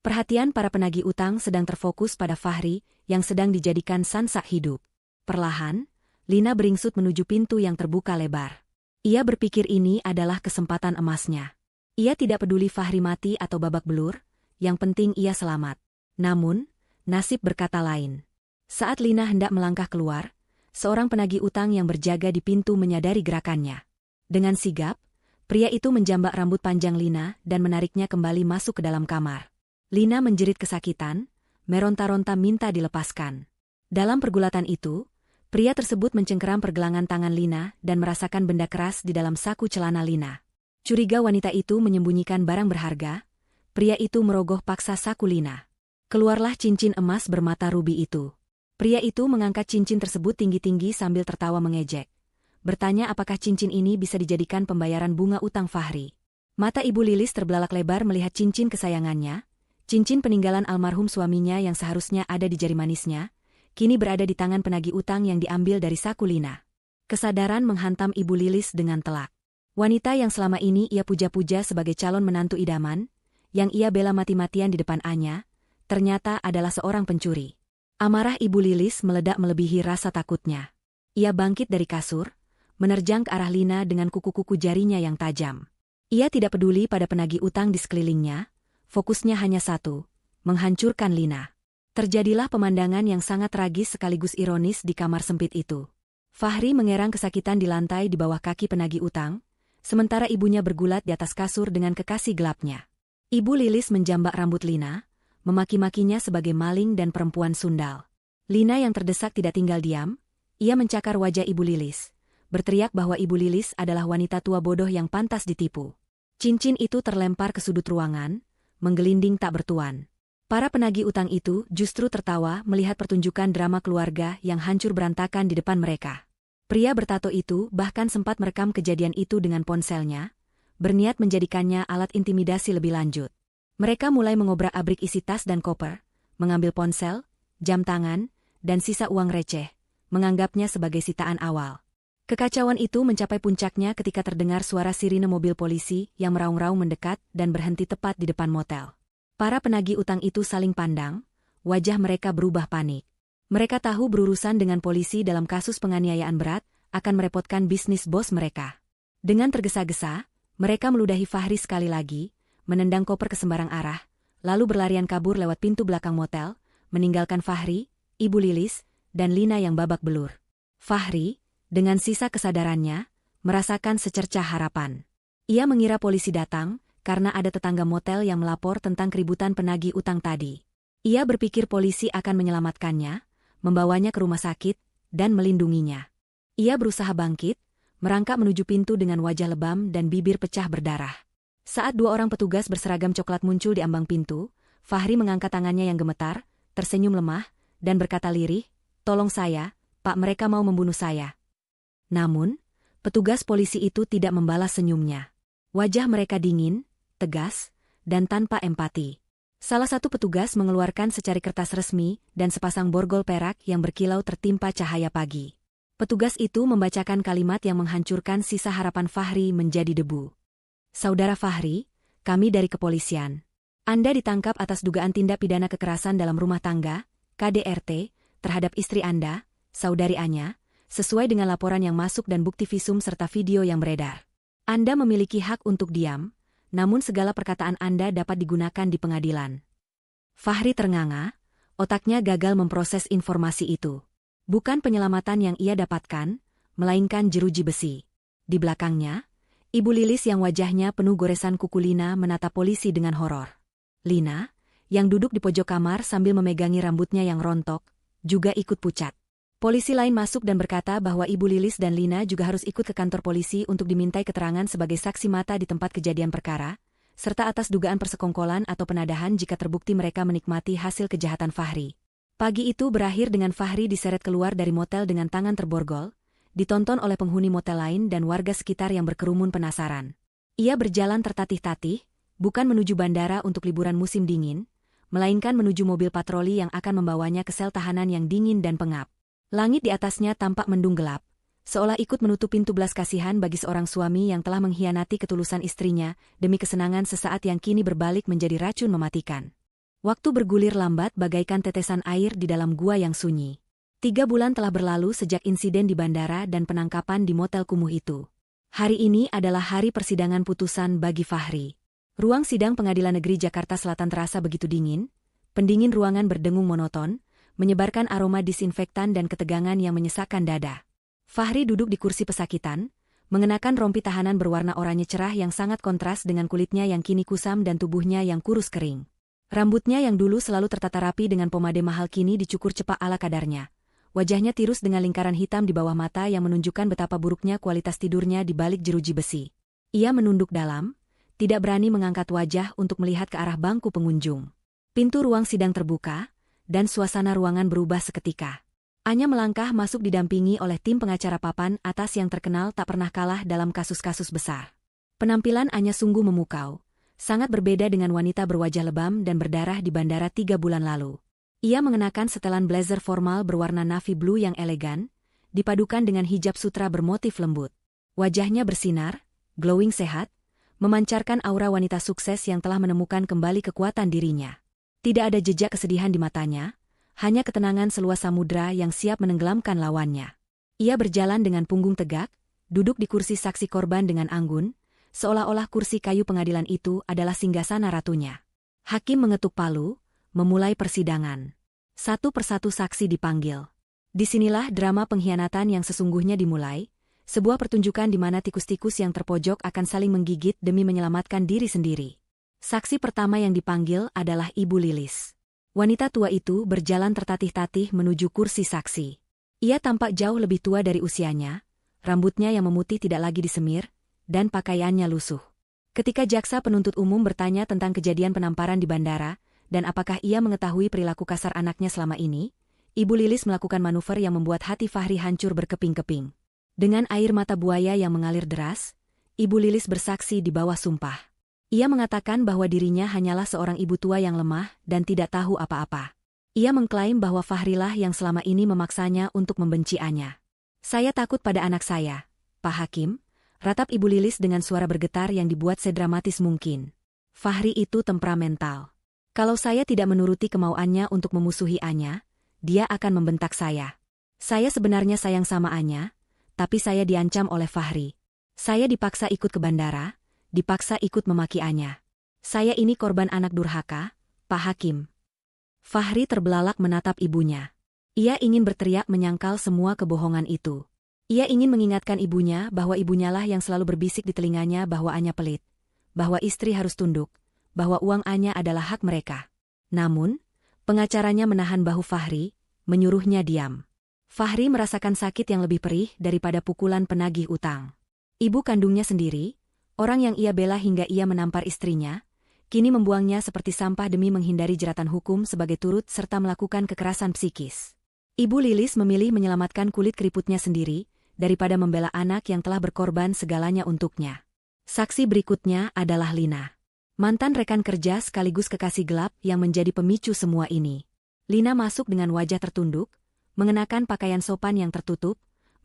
Perhatian para penagih utang sedang terfokus pada Fahri yang sedang dijadikan sansak hidup. Perlahan, Lina beringsut menuju pintu yang terbuka lebar. Ia berpikir ini adalah kesempatan emasnya. Ia tidak peduli Fahri mati atau babak belur, yang penting ia selamat. Namun, nasib berkata lain. Saat Lina hendak melangkah keluar, seorang penagih utang yang berjaga di pintu menyadari gerakannya. Dengan sigap, pria itu menjambak rambut panjang Lina dan menariknya kembali masuk ke dalam kamar. Lina menjerit kesakitan, meronta-ronta minta dilepaskan. Dalam pergulatan itu, pria tersebut mencengkeram pergelangan tangan Lina dan merasakan benda keras di dalam saku celana Lina. Curiga wanita itu menyembunyikan barang berharga, pria itu merogoh paksa saku Lina. Keluarlah cincin emas bermata rubi itu. Pria itu mengangkat cincin tersebut tinggi-tinggi sambil tertawa mengejek. Bertanya apakah cincin ini bisa dijadikan pembayaran bunga utang Fahri. Mata Ibu Lilis terbelalak lebar melihat cincin kesayangannya, cincin peninggalan almarhum suaminya yang seharusnya ada di jari manisnya, kini berada di tangan penagih utang yang diambil dari saku Lina. Kesadaran menghantam Ibu Lilis dengan telak. Wanita yang selama ini ia puja-puja sebagai calon menantu idaman, yang ia bela mati-matian di depan Anya, ternyata adalah seorang pencuri. Amarah Ibu Lilis meledak melebihi rasa takutnya. Ia bangkit dari kasur, menerjang ke arah Lina dengan kuku-kuku jarinya yang tajam. Ia tidak peduli pada penagih utang di sekelilingnya, fokusnya hanya satu, menghancurkan Lina. Terjadilah pemandangan yang sangat tragis sekaligus ironis di kamar sempit itu. Fahri mengerang kesakitan di lantai di bawah kaki penagih utang, sementara ibunya bergulat di atas kasur dengan kekasih gelapnya. Ibu Lilis menjambak rambut Lina, memaki-makinya sebagai maling dan perempuan sundal. Lina yang terdesak tidak tinggal diam, ia mencakar wajah Ibu Lilis, berteriak bahwa Ibu Lilis adalah wanita tua bodoh yang pantas ditipu. Cincin itu terlempar ke sudut ruangan, menggelinding tak bertuan. Para penagih utang itu justru tertawa melihat pertunjukan drama keluarga yang hancur berantakan di depan mereka. Pria bertato itu bahkan sempat merekam kejadian itu dengan ponselnya, berniat menjadikannya alat intimidasi lebih lanjut. Mereka mulai mengobrak-abrik isi tas dan koper, mengambil ponsel, jam tangan, dan sisa uang receh, menganggapnya sebagai sitaan awal. Kekacauan itu mencapai puncaknya ketika terdengar suara sirine mobil polisi yang meraung-raung mendekat dan berhenti tepat di depan motel. Para penagih utang itu saling pandang, wajah mereka berubah panik. Mereka tahu berurusan dengan polisi dalam kasus penganiayaan berat akan merepotkan bisnis bos mereka. Dengan tergesa-gesa, mereka meludahi Fahri sekali lagi, menendang koper ke sembarang arah, lalu berlarian kabur lewat pintu belakang motel, meninggalkan Fahri, Ibu Lilis, dan Lina yang babak belur. Fahri, dengan sisa kesadarannya, merasakan secercah harapan. Ia mengira polisi datang, karena ada tetangga motel yang melapor tentang keributan penagih utang tadi. Ia berpikir polisi akan menyelamatkannya, membawanya ke rumah sakit, dan melindunginya. Ia berusaha bangkit, merangkak menuju pintu dengan wajah lebam dan bibir pecah berdarah. Saat dua orang petugas berseragam coklat muncul di ambang pintu, Fahri mengangkat tangannya yang gemetar, tersenyum lemah, dan berkata lirih, "Tolong saya, Pak, mereka mau membunuh saya." Namun, petugas polisi itu tidak membalas senyumnya. Wajah mereka dingin, tegas, dan tanpa empati. Salah satu petugas mengeluarkan secari kertas resmi dan sepasang borgol perak yang berkilau tertimpa cahaya pagi. Petugas itu membacakan kalimat yang menghancurkan sisa harapan Fahri menjadi debu. Saudara Fahri, kami dari kepolisian. Anda ditangkap atas dugaan tindak pidana kekerasan dalam rumah tangga, KDRT, terhadap istri Anda, Saudari Anya, sesuai dengan laporan yang masuk dan bukti visum serta video yang beredar. Anda memiliki hak untuk diam, namun segala perkataan Anda dapat digunakan di pengadilan. Fahri ternganga, otaknya gagal memproses informasi itu. Bukan penyelamatan yang ia dapatkan, melainkan jeruji besi. Di belakangnya, Ibu Lilis yang wajahnya penuh goresan kuku Lina menatap polisi dengan horor. Lina, yang duduk di pojok kamar sambil memegangi rambutnya yang rontok, juga ikut pucat. Polisi lain masuk dan berkata bahwa Ibu Lilis dan Lina juga harus ikut ke kantor polisi untuk dimintai keterangan sebagai saksi mata di tempat kejadian perkara, serta atas dugaan persekongkolan atau penadahan jika terbukti mereka menikmati hasil kejahatan Fahri. Pagi itu berakhir dengan Fahri diseret keluar dari motel dengan tangan terborgol, ditonton oleh penghuni motel lain dan warga sekitar yang berkerumun penasaran. Ia berjalan tertatih-tatih, bukan menuju bandara untuk liburan musim dingin, melainkan menuju mobil patroli yang akan membawanya ke sel tahanan yang dingin dan pengap. Langit di atasnya tampak mendung gelap, seolah ikut menutup pintu belas kasihan bagi seorang suami yang telah mengkhianati ketulusan istrinya demi kesenangan sesaat yang kini berbalik menjadi racun mematikan. Waktu bergulir lambat bagaikan tetesan air di dalam gua yang sunyi. 3 bulan telah berlalu sejak insiden di bandara dan penangkapan di motel kumuh itu. Hari ini adalah hari persidangan putusan bagi Fahri. Ruang sidang Pengadilan Negeri Jakarta Selatan terasa begitu dingin, pendingin ruangan berdengung monoton, menyebarkan aroma disinfektan dan ketegangan yang menyesakkan dada. Fahri duduk di kursi pesakitan, mengenakan rompi tahanan berwarna oranye cerah yang sangat kontras dengan kulitnya yang kini kusam dan tubuhnya yang kurus kering. Rambutnya yang dulu selalu tertata rapi dengan pomade mahal kini dicukur cepak ala kadarnya. Wajahnya tirus dengan lingkaran hitam di bawah mata yang menunjukkan betapa buruknya kualitas tidurnya di balik jeruji besi. Ia menunduk dalam, tidak berani mengangkat wajah untuk melihat ke arah bangku pengunjung. Pintu ruang sidang terbuka, dan suasana ruangan berubah seketika. Anya melangkah masuk didampingi oleh tim pengacara papan atas yang terkenal tak pernah kalah dalam kasus-kasus besar. Penampilan Anya sungguh memukau. Sangat berbeda dengan wanita berwajah lebam dan berdarah di bandara 3 bulan lalu. Ia mengenakan setelan blazer formal berwarna navy blue yang elegan, dipadukan dengan hijab sutra bermotif lembut. Wajahnya bersinar, glowing sehat, memancarkan aura wanita sukses yang telah menemukan kembali kekuatan dirinya. Tidak ada jejak kesedihan di matanya, hanya ketenangan seluas samudra yang siap menenggelamkan lawannya. Ia berjalan dengan punggung tegak, duduk di kursi saksi korban dengan anggun, seolah-olah kursi kayu pengadilan itu adalah singgasana ratunya. Hakim mengetuk palu, memulai persidangan. Satu persatu saksi dipanggil. Disinilah drama pengkhianatan yang sesungguhnya dimulai, sebuah pertunjukan di mana tikus-tikus yang terpojok akan saling menggigit demi menyelamatkan diri sendiri. Saksi pertama yang dipanggil adalah Ibu Lilis. Wanita tua itu berjalan tertatih-tatih menuju kursi saksi. Ia tampak jauh lebih tua dari usianya, rambutnya yang memutih tidak lagi disemir, dan pakaiannya lusuh. Ketika jaksa penuntut umum bertanya tentang kejadian penamparan di bandara, dan apakah ia mengetahui perilaku kasar anaknya selama ini, Ibu Lilis melakukan manuver yang membuat hati Fahri hancur berkeping-keping. Dengan air mata buaya yang mengalir deras, Ibu Lilis bersaksi di bawah sumpah. Ia mengatakan bahwa dirinya hanyalah seorang ibu tua yang lemah dan tidak tahu apa-apa. Ia mengklaim bahwa Fahrilah yang selama ini memaksanya untuk membenci Anya. "Saya takut pada anak saya, Pak Hakim," ratap Ibu Lilis dengan suara bergetar yang dibuat sedramatis mungkin. "Fahri itu temperamental. Kalau saya tidak menuruti kemauannya untuk memusuhi Anya, dia akan membentak saya. Saya sebenarnya sayang sama Anya, tapi saya diancam oleh Fahri. Saya dipaksa ikut ke bandara, dipaksa ikut memaki Anya. Saya ini korban anak durhaka, Pak Hakim." Fahri terbelalak menatap ibunya. Ia ingin berteriak menyangkal semua kebohongan itu. Ia ingin mengingatkan ibunya bahwa ibunyalah yang selalu berbisik di telinganya bahwa Anya pelit, bahwa istri harus tunduk, bahwa uang Anya adalah hak mereka. Namun, pengacaranya menahan bahu Fahri, menyuruhnya diam. Fahri merasakan sakit yang lebih perih daripada pukulan penagih utang. Ibu kandungnya sendiri, orang yang ia bela hingga ia menampar istrinya, kini membuangnya seperti sampah demi menghindari jeratan hukum sebagai turut serta melakukan kekerasan psikis. Ibu Lilis memilih menyelamatkan kulit keriputnya sendiri, daripada membela anak yang telah berkorban segalanya untuknya. Saksi berikutnya adalah Lina. Mantan rekan kerja sekaligus kekasih gelap yang menjadi pemicu semua ini. Lina masuk dengan wajah tertunduk, mengenakan pakaian sopan yang tertutup,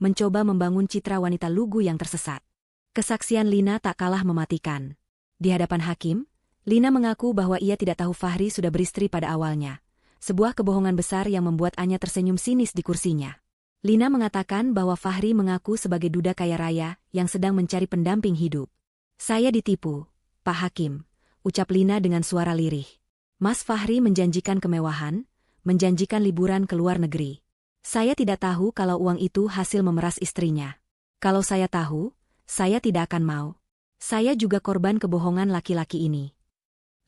mencoba membangun citra wanita lugu yang tersesat. Kesaksian Lina tak kalah mematikan. Di hadapan hakim, Lina mengaku bahwa ia tidak tahu Fahri sudah beristri pada awalnya. Sebuah kebohongan besar yang membuat Anya tersenyum sinis di kursinya. Lina mengatakan bahwa Fahri mengaku sebagai duda kaya raya yang sedang mencari pendamping hidup. "Saya ditipu, Pak Hakim," ucap Lina dengan suara lirih. "Mas Fahri menjanjikan kemewahan, menjanjikan liburan ke luar negeri. Saya tidak tahu kalau uang itu hasil memeras istrinya. Kalau saya tahu, saya tidak akan mau. Saya juga korban kebohongan laki-laki ini."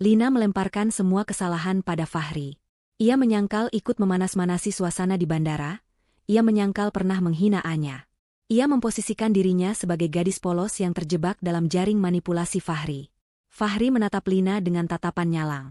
Lina melemparkan semua kesalahan pada Fahri. Ia menyangkal ikut memanas-manasi suasana di bandara. Ia menyangkal pernah menghina Anya. Ia memposisikan dirinya sebagai gadis polos yang terjebak dalam jaring manipulasi Fahri. Fahri menatap Lina dengan tatapan nyalang.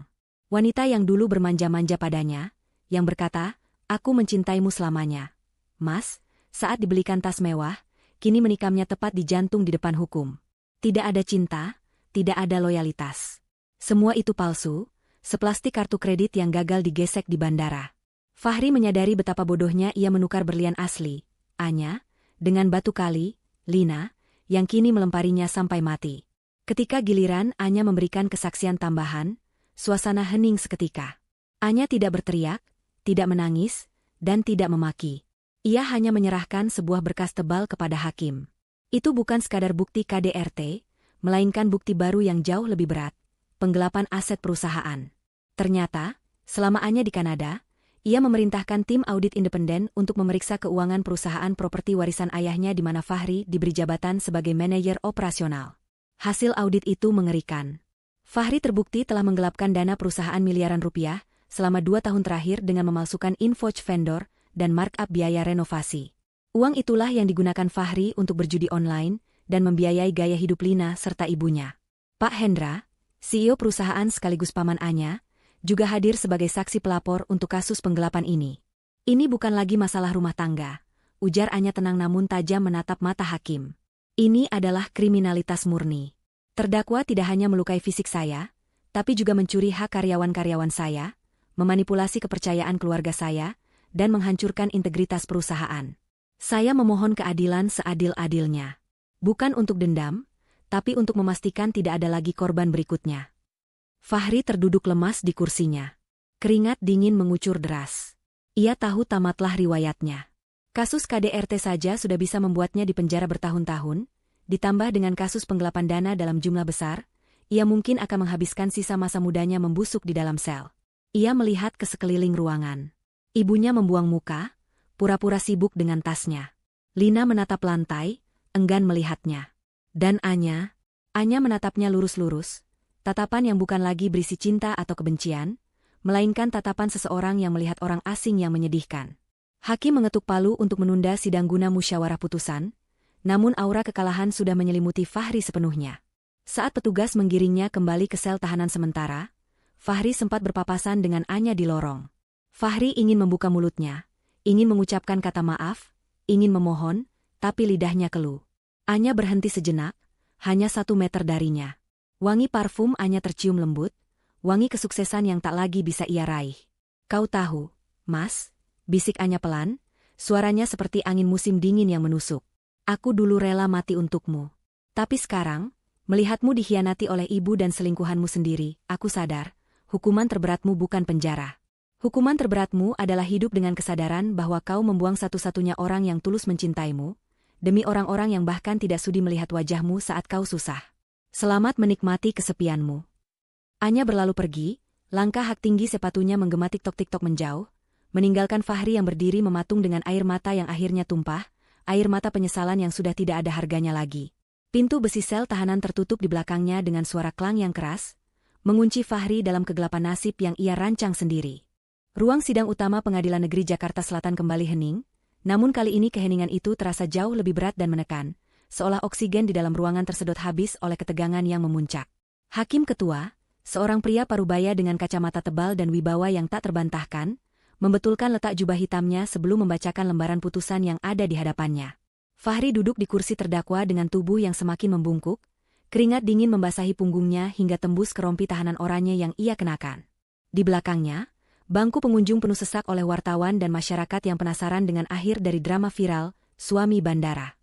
Wanita yang dulu bermanja-manja padanya, yang berkata, "Aku mencintaimu selamanya. Mas," saat dibelikan tas mewah, kini menikamnya tepat di jantung di depan hukum. Tidak ada cinta, tidak ada loyalitas. Semua itu palsu, seplastik kartu kredit yang gagal digesek di bandara. Fahri menyadari betapa bodohnya ia menukar berlian asli, Anya, dengan batu kali, Lina, yang kini melemparinya sampai mati. Ketika giliran Anya memberikan kesaksian tambahan, suasana hening seketika. Anya tidak berteriak, tidak menangis, dan tidak memaki. Ia hanya menyerahkan sebuah berkas tebal kepada hakim. Itu bukan sekadar bukti KDRT, melainkan bukti baru yang jauh lebih berat, penggelapan aset perusahaan. Ternyata, selama Anya di Kanada, ia memerintahkan tim audit independen untuk memeriksa keuangan perusahaan properti warisan ayahnya di mana Fahri diberi jabatan sebagai manajer operasional. Hasil audit itu mengerikan. Fahri terbukti telah menggelapkan dana perusahaan miliaran rupiah selama 2 tahun terakhir dengan memalsukan invoice vendor dan markup biaya renovasi. Uang itulah yang digunakan Fahri untuk berjudi online dan membiayai gaya hidup Lina serta ibunya. Pak Hendra, CEO perusahaan sekaligus paman Anya, juga hadir sebagai saksi pelapor untuk kasus penggelapan ini. "Ini bukan lagi masalah rumah tangga," ujar Anya tenang namun tajam menatap mata hakim. "Ini adalah kriminalitas murni. Terdakwa tidak hanya melukai fisik saya, tapi juga mencuri hak karyawan-karyawan saya, memanipulasi kepercayaan keluarga saya, dan menghancurkan integritas perusahaan. Saya memohon keadilan seadil-adilnya. Bukan untuk dendam, tapi untuk memastikan tidak ada lagi korban berikutnya." Fahri terduduk lemas di kursinya. Keringat dingin mengucur deras. Ia tahu tamatlah riwayatnya. Kasus KDRT saja sudah bisa membuatnya dipenjara bertahun-tahun, ditambah dengan kasus penggelapan dana dalam jumlah besar, ia mungkin akan menghabiskan sisa masa mudanya membusuk di dalam sel. Ia melihat ke sekeliling ruangan. Ibunya membuang muka, pura-pura sibuk dengan tasnya. Lina menatap lantai, enggan melihatnya. Dan Anya menatapnya lurus-lurus. Tatapan yang bukan lagi berisi cinta atau kebencian, melainkan tatapan seseorang yang melihat orang asing yang menyedihkan. Hakim mengetuk palu untuk menunda sidang guna musyawarah putusan, namun aura kekalahan sudah menyelimuti Fahri sepenuhnya. Saat petugas menggiringnya kembali ke sel tahanan sementara, Fahri sempat berpapasan dengan Anya di lorong. Fahri ingin membuka mulutnya, ingin mengucapkan kata maaf, ingin memohon, tapi lidahnya keluh. Anya berhenti sejenak, hanya 1 meter darinya. Wangi parfum Anya tercium lembut, wangi kesuksesan yang tak lagi bisa ia raih. "Kau tahu, Mas," bisik Anya pelan, suaranya seperti angin musim dingin yang menusuk. "Aku dulu rela mati untukmu. Tapi sekarang, melihatmu dikhianati oleh ibu dan selingkuhanmu sendiri, aku sadar, hukuman terberatmu bukan penjara. Hukuman terberatmu adalah hidup dengan kesadaran bahwa kau membuang satu-satunya orang yang tulus mencintaimu, demi orang-orang yang bahkan tidak sudi melihat wajahmu saat kau susah. Selamat menikmati kesepianmu." Anya berlalu pergi, langkah hak tinggi sepatunya menggema tik-tok menjauh, meninggalkan Fahri yang berdiri mematung dengan air mata yang akhirnya tumpah, air mata penyesalan yang sudah tidak ada harganya lagi. Pintu besi sel tahanan tertutup di belakangnya dengan suara klang yang keras, mengunci Fahri dalam kegelapan nasib yang ia rancang sendiri. Ruang sidang utama Pengadilan Negeri Jakarta Selatan kembali hening, namun kali ini keheningan itu terasa jauh lebih berat dan menekan, seolah oksigen di dalam ruangan tersedot habis oleh ketegangan yang memuncak. Hakim ketua, seorang pria parubaya dengan kacamata tebal dan wibawa yang tak terbantahkan, membetulkan letak jubah hitamnya sebelum membacakan lembaran putusan yang ada di hadapannya. Fahri duduk di kursi terdakwa dengan tubuh yang semakin membungkuk, keringat dingin membasahi punggungnya hingga tembus ke rompi tahanan oranye yang ia kenakan. Di belakangnya, bangku pengunjung penuh sesak oleh wartawan dan masyarakat yang penasaran dengan akhir dari drama viral suami bandara.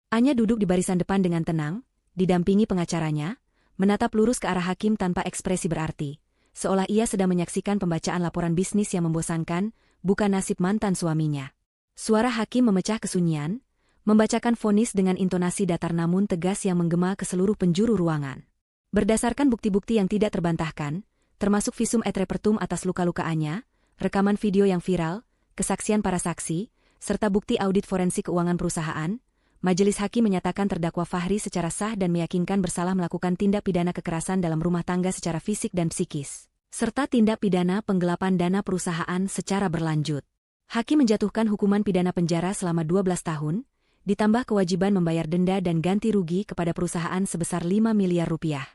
Anya duduk di barisan depan dengan tenang, didampingi pengacaranya, menatap lurus ke arah hakim tanpa ekspresi berarti, seolah ia sedang menyaksikan pembacaan laporan bisnis yang membosankan, bukan nasib mantan suaminya. Suara hakim memecah kesunyian, membacakan vonis dengan intonasi datar namun tegas yang menggema ke seluruh penjuru ruangan. Berdasarkan bukti-bukti yang tidak terbantahkan, termasuk visum et repertum atas luka-luka Anya, rekaman video yang viral, kesaksian para saksi, serta bukti audit forensik keuangan perusahaan, majelis hakim menyatakan terdakwa Fahri secara sah dan meyakinkan bersalah melakukan tindak pidana kekerasan dalam rumah tangga secara fisik dan psikis, serta tindak pidana penggelapan dana perusahaan secara berlanjut. Hakim menjatuhkan hukuman pidana penjara selama 12 tahun, ditambah kewajiban membayar denda dan ganti rugi kepada perusahaan sebesar 5 miliar rupiah.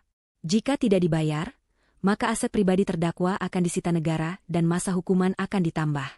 Jika tidak dibayar, maka aset pribadi terdakwa akan disita negara dan masa hukuman akan ditambah.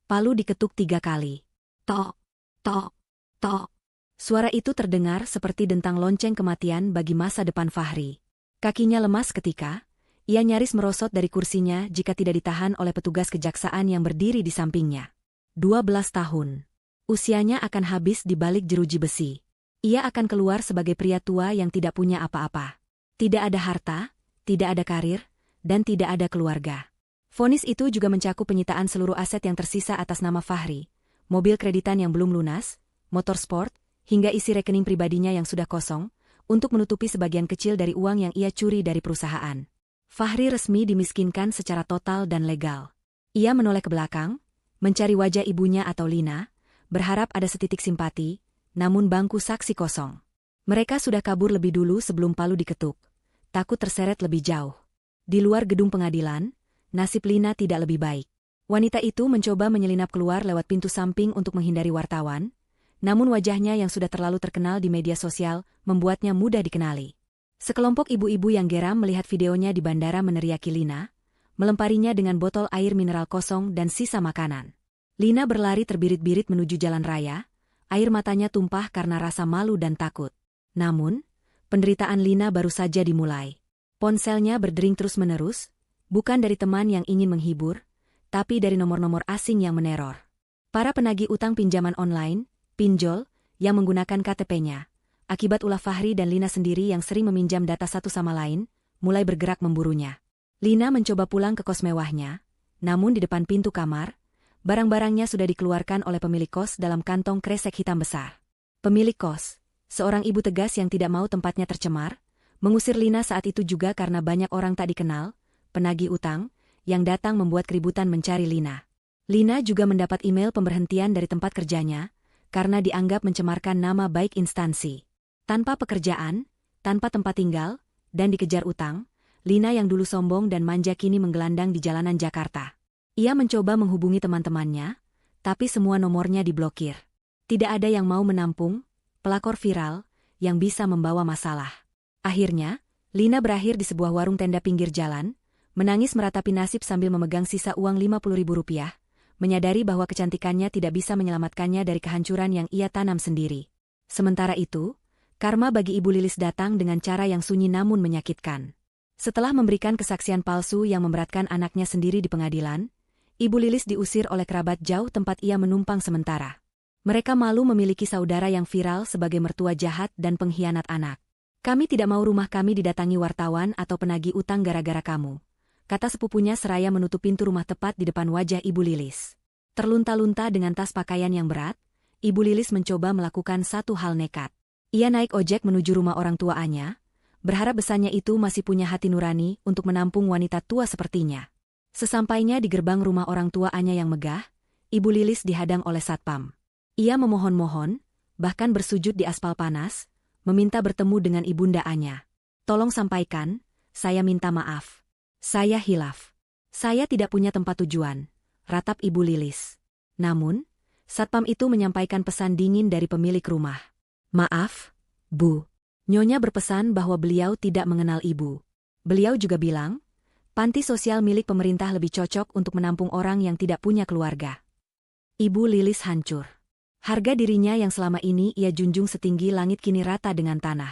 Palu diketuk 3 kali. Tok, tok, tok. Suara itu terdengar seperti dentang lonceng kematian bagi masa depan Fahri. Kakinya lemas ketika ia nyaris merosot dari kursinya jika tidak ditahan oleh petugas kejaksaan yang berdiri di sampingnya. 12 tahun. Usianya akan habis di balik jeruji besi. Ia akan keluar sebagai pria tua yang tidak punya apa-apa. Tidak ada harta, tidak ada karir, dan tidak ada keluarga. Vonis itu juga mencakup penyitaan seluruh aset yang tersisa atas nama Fahri, mobil kreditan yang belum lunas, motor sport, hingga isi rekening pribadinya yang sudah kosong, untuk menutupi sebagian kecil dari uang yang ia curi dari perusahaan. Fahri resmi dimiskinkan secara total dan legal. Ia menoleh ke belakang, mencari wajah ibunya atau Lina, berharap ada setitik simpati, namun bangku saksi kosong. Mereka sudah kabur lebih dulu sebelum palu diketuk, takut terseret lebih jauh. Di luar gedung pengadilan, nasib Lina tidak lebih baik. Wanita itu mencoba menyelinap keluar lewat pintu samping untuk menghindari wartawan, namun wajahnya yang sudah terlalu terkenal di media sosial membuatnya mudah dikenali. Sekelompok ibu-ibu yang geram melihat videonya di bandara meneriaki Lina, melemparinya dengan botol air mineral kosong dan sisa makanan. Lina berlari terbirit-birit menuju jalan raya, air matanya tumpah karena rasa malu dan takut. Namun, penderitaan Lina baru saja dimulai. Ponselnya berdering terus-menerus, bukan dari teman yang ingin menghibur, tapi dari nomor-nomor asing yang meneror. Para penagih utang pinjaman online, pinjol, yang menggunakan KTP-nya, akibat ulah Fahri dan Lina sendiri yang sering meminjam data satu sama lain, mulai bergerak memburunya. Lina mencoba pulang ke kos mewahnya, namun di depan pintu kamar, barang-barangnya sudah dikeluarkan oleh pemilik kos dalam kantong kresek hitam besar. Pemilik kos, seorang ibu tegas yang tidak mau tempatnya tercemar, mengusir Lina saat itu juga karena banyak orang tak dikenal, penagih utang, yang datang membuat keributan mencari Lina. Lina juga mendapat email pemberhentian dari tempat kerjanya, karena dianggap mencemarkan nama baik instansi. Tanpa pekerjaan, tanpa tempat tinggal, dan dikejar utang, Lina yang dulu sombong dan manja kini menggelandang di jalanan Jakarta. Ia mencoba menghubungi teman-temannya, tapi semua nomornya diblokir. Tidak ada yang mau menampung pelakor viral yang bisa membawa masalah. Akhirnya, Lina berakhir di sebuah warung tenda pinggir jalan, menangis meratapi nasib sambil memegang sisa uang Rp50.000, menyadari bahwa kecantikannya tidak bisa menyelamatkannya dari kehancuran yang ia tanam sendiri. Sementara itu, karma bagi Ibu Lilis datang dengan cara yang sunyi namun menyakitkan. Setelah memberikan kesaksian palsu yang memberatkan anaknya sendiri di pengadilan, Ibu Lilis diusir oleh kerabat jauh tempat ia menumpang sementara. Mereka malu memiliki saudara yang viral sebagai mertua jahat dan pengkhianat anak. "Kami tidak mau rumah kami didatangi wartawan atau penagih utang gara-gara kamu," kata sepupunya seraya menutup pintu rumah tepat di depan wajah Ibu Lilis. Terlunta-lunta dengan tas pakaian yang berat, Ibu Lilis mencoba melakukan satu hal nekat. Ia naik ojek menuju rumah orang tua Anya, berharap besannya itu masih punya hati nurani untuk menampung wanita tua sepertinya. Sesampainya di gerbang rumah orang tua Anya yang megah, Ibu Lilis dihadang oleh satpam. Ia memohon-mohon, bahkan bersujud di aspal panas, meminta bertemu dengan ibunda Anya. "Tolong sampaikan, saya minta maaf. Saya hilaf. Saya tidak punya tempat tujuan," ratap Ibu Lilis. Namun, satpam itu menyampaikan pesan dingin dari pemilik rumah. "Maaf, Bu. Nyonya berpesan bahwa beliau tidak mengenal Ibu. Beliau juga bilang, panti sosial milik pemerintah lebih cocok untuk menampung orang yang tidak punya keluarga." Ibu Lilis hancur. Harga dirinya yang selama ini ia junjung setinggi langit kini rata dengan tanah.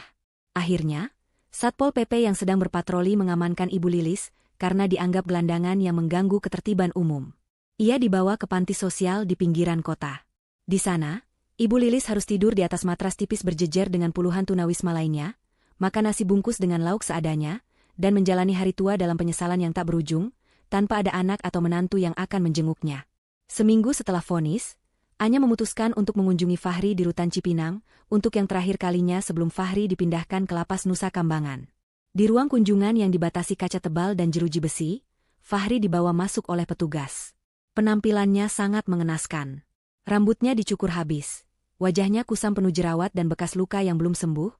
Akhirnya, Satpol PP yang sedang berpatroli mengamankan Ibu Lilis karena dianggap gelandangan yang mengganggu ketertiban umum. Ia dibawa ke panti sosial di pinggiran kota. Di sana, Ibu Lilis harus tidur di atas matras tipis berjejer dengan puluhan tunawisma lainnya, makan nasi bungkus dengan lauk seadanya, dan menjalani hari tua dalam penyesalan yang tak berujung, tanpa ada anak atau menantu yang akan menjenguknya. Seminggu setelah vonis, Anya memutuskan untuk mengunjungi Fahri di Rutan Cipinang, untuk yang terakhir kalinya sebelum Fahri dipindahkan ke lapas Nusa Kambangan. Di ruang kunjungan yang dibatasi kaca tebal dan jeruji besi, Fahri dibawa masuk oleh petugas. Penampilannya sangat mengenaskan. Rambutnya dicukur habis, wajahnya kusam penuh jerawat dan bekas luka yang belum sembuh,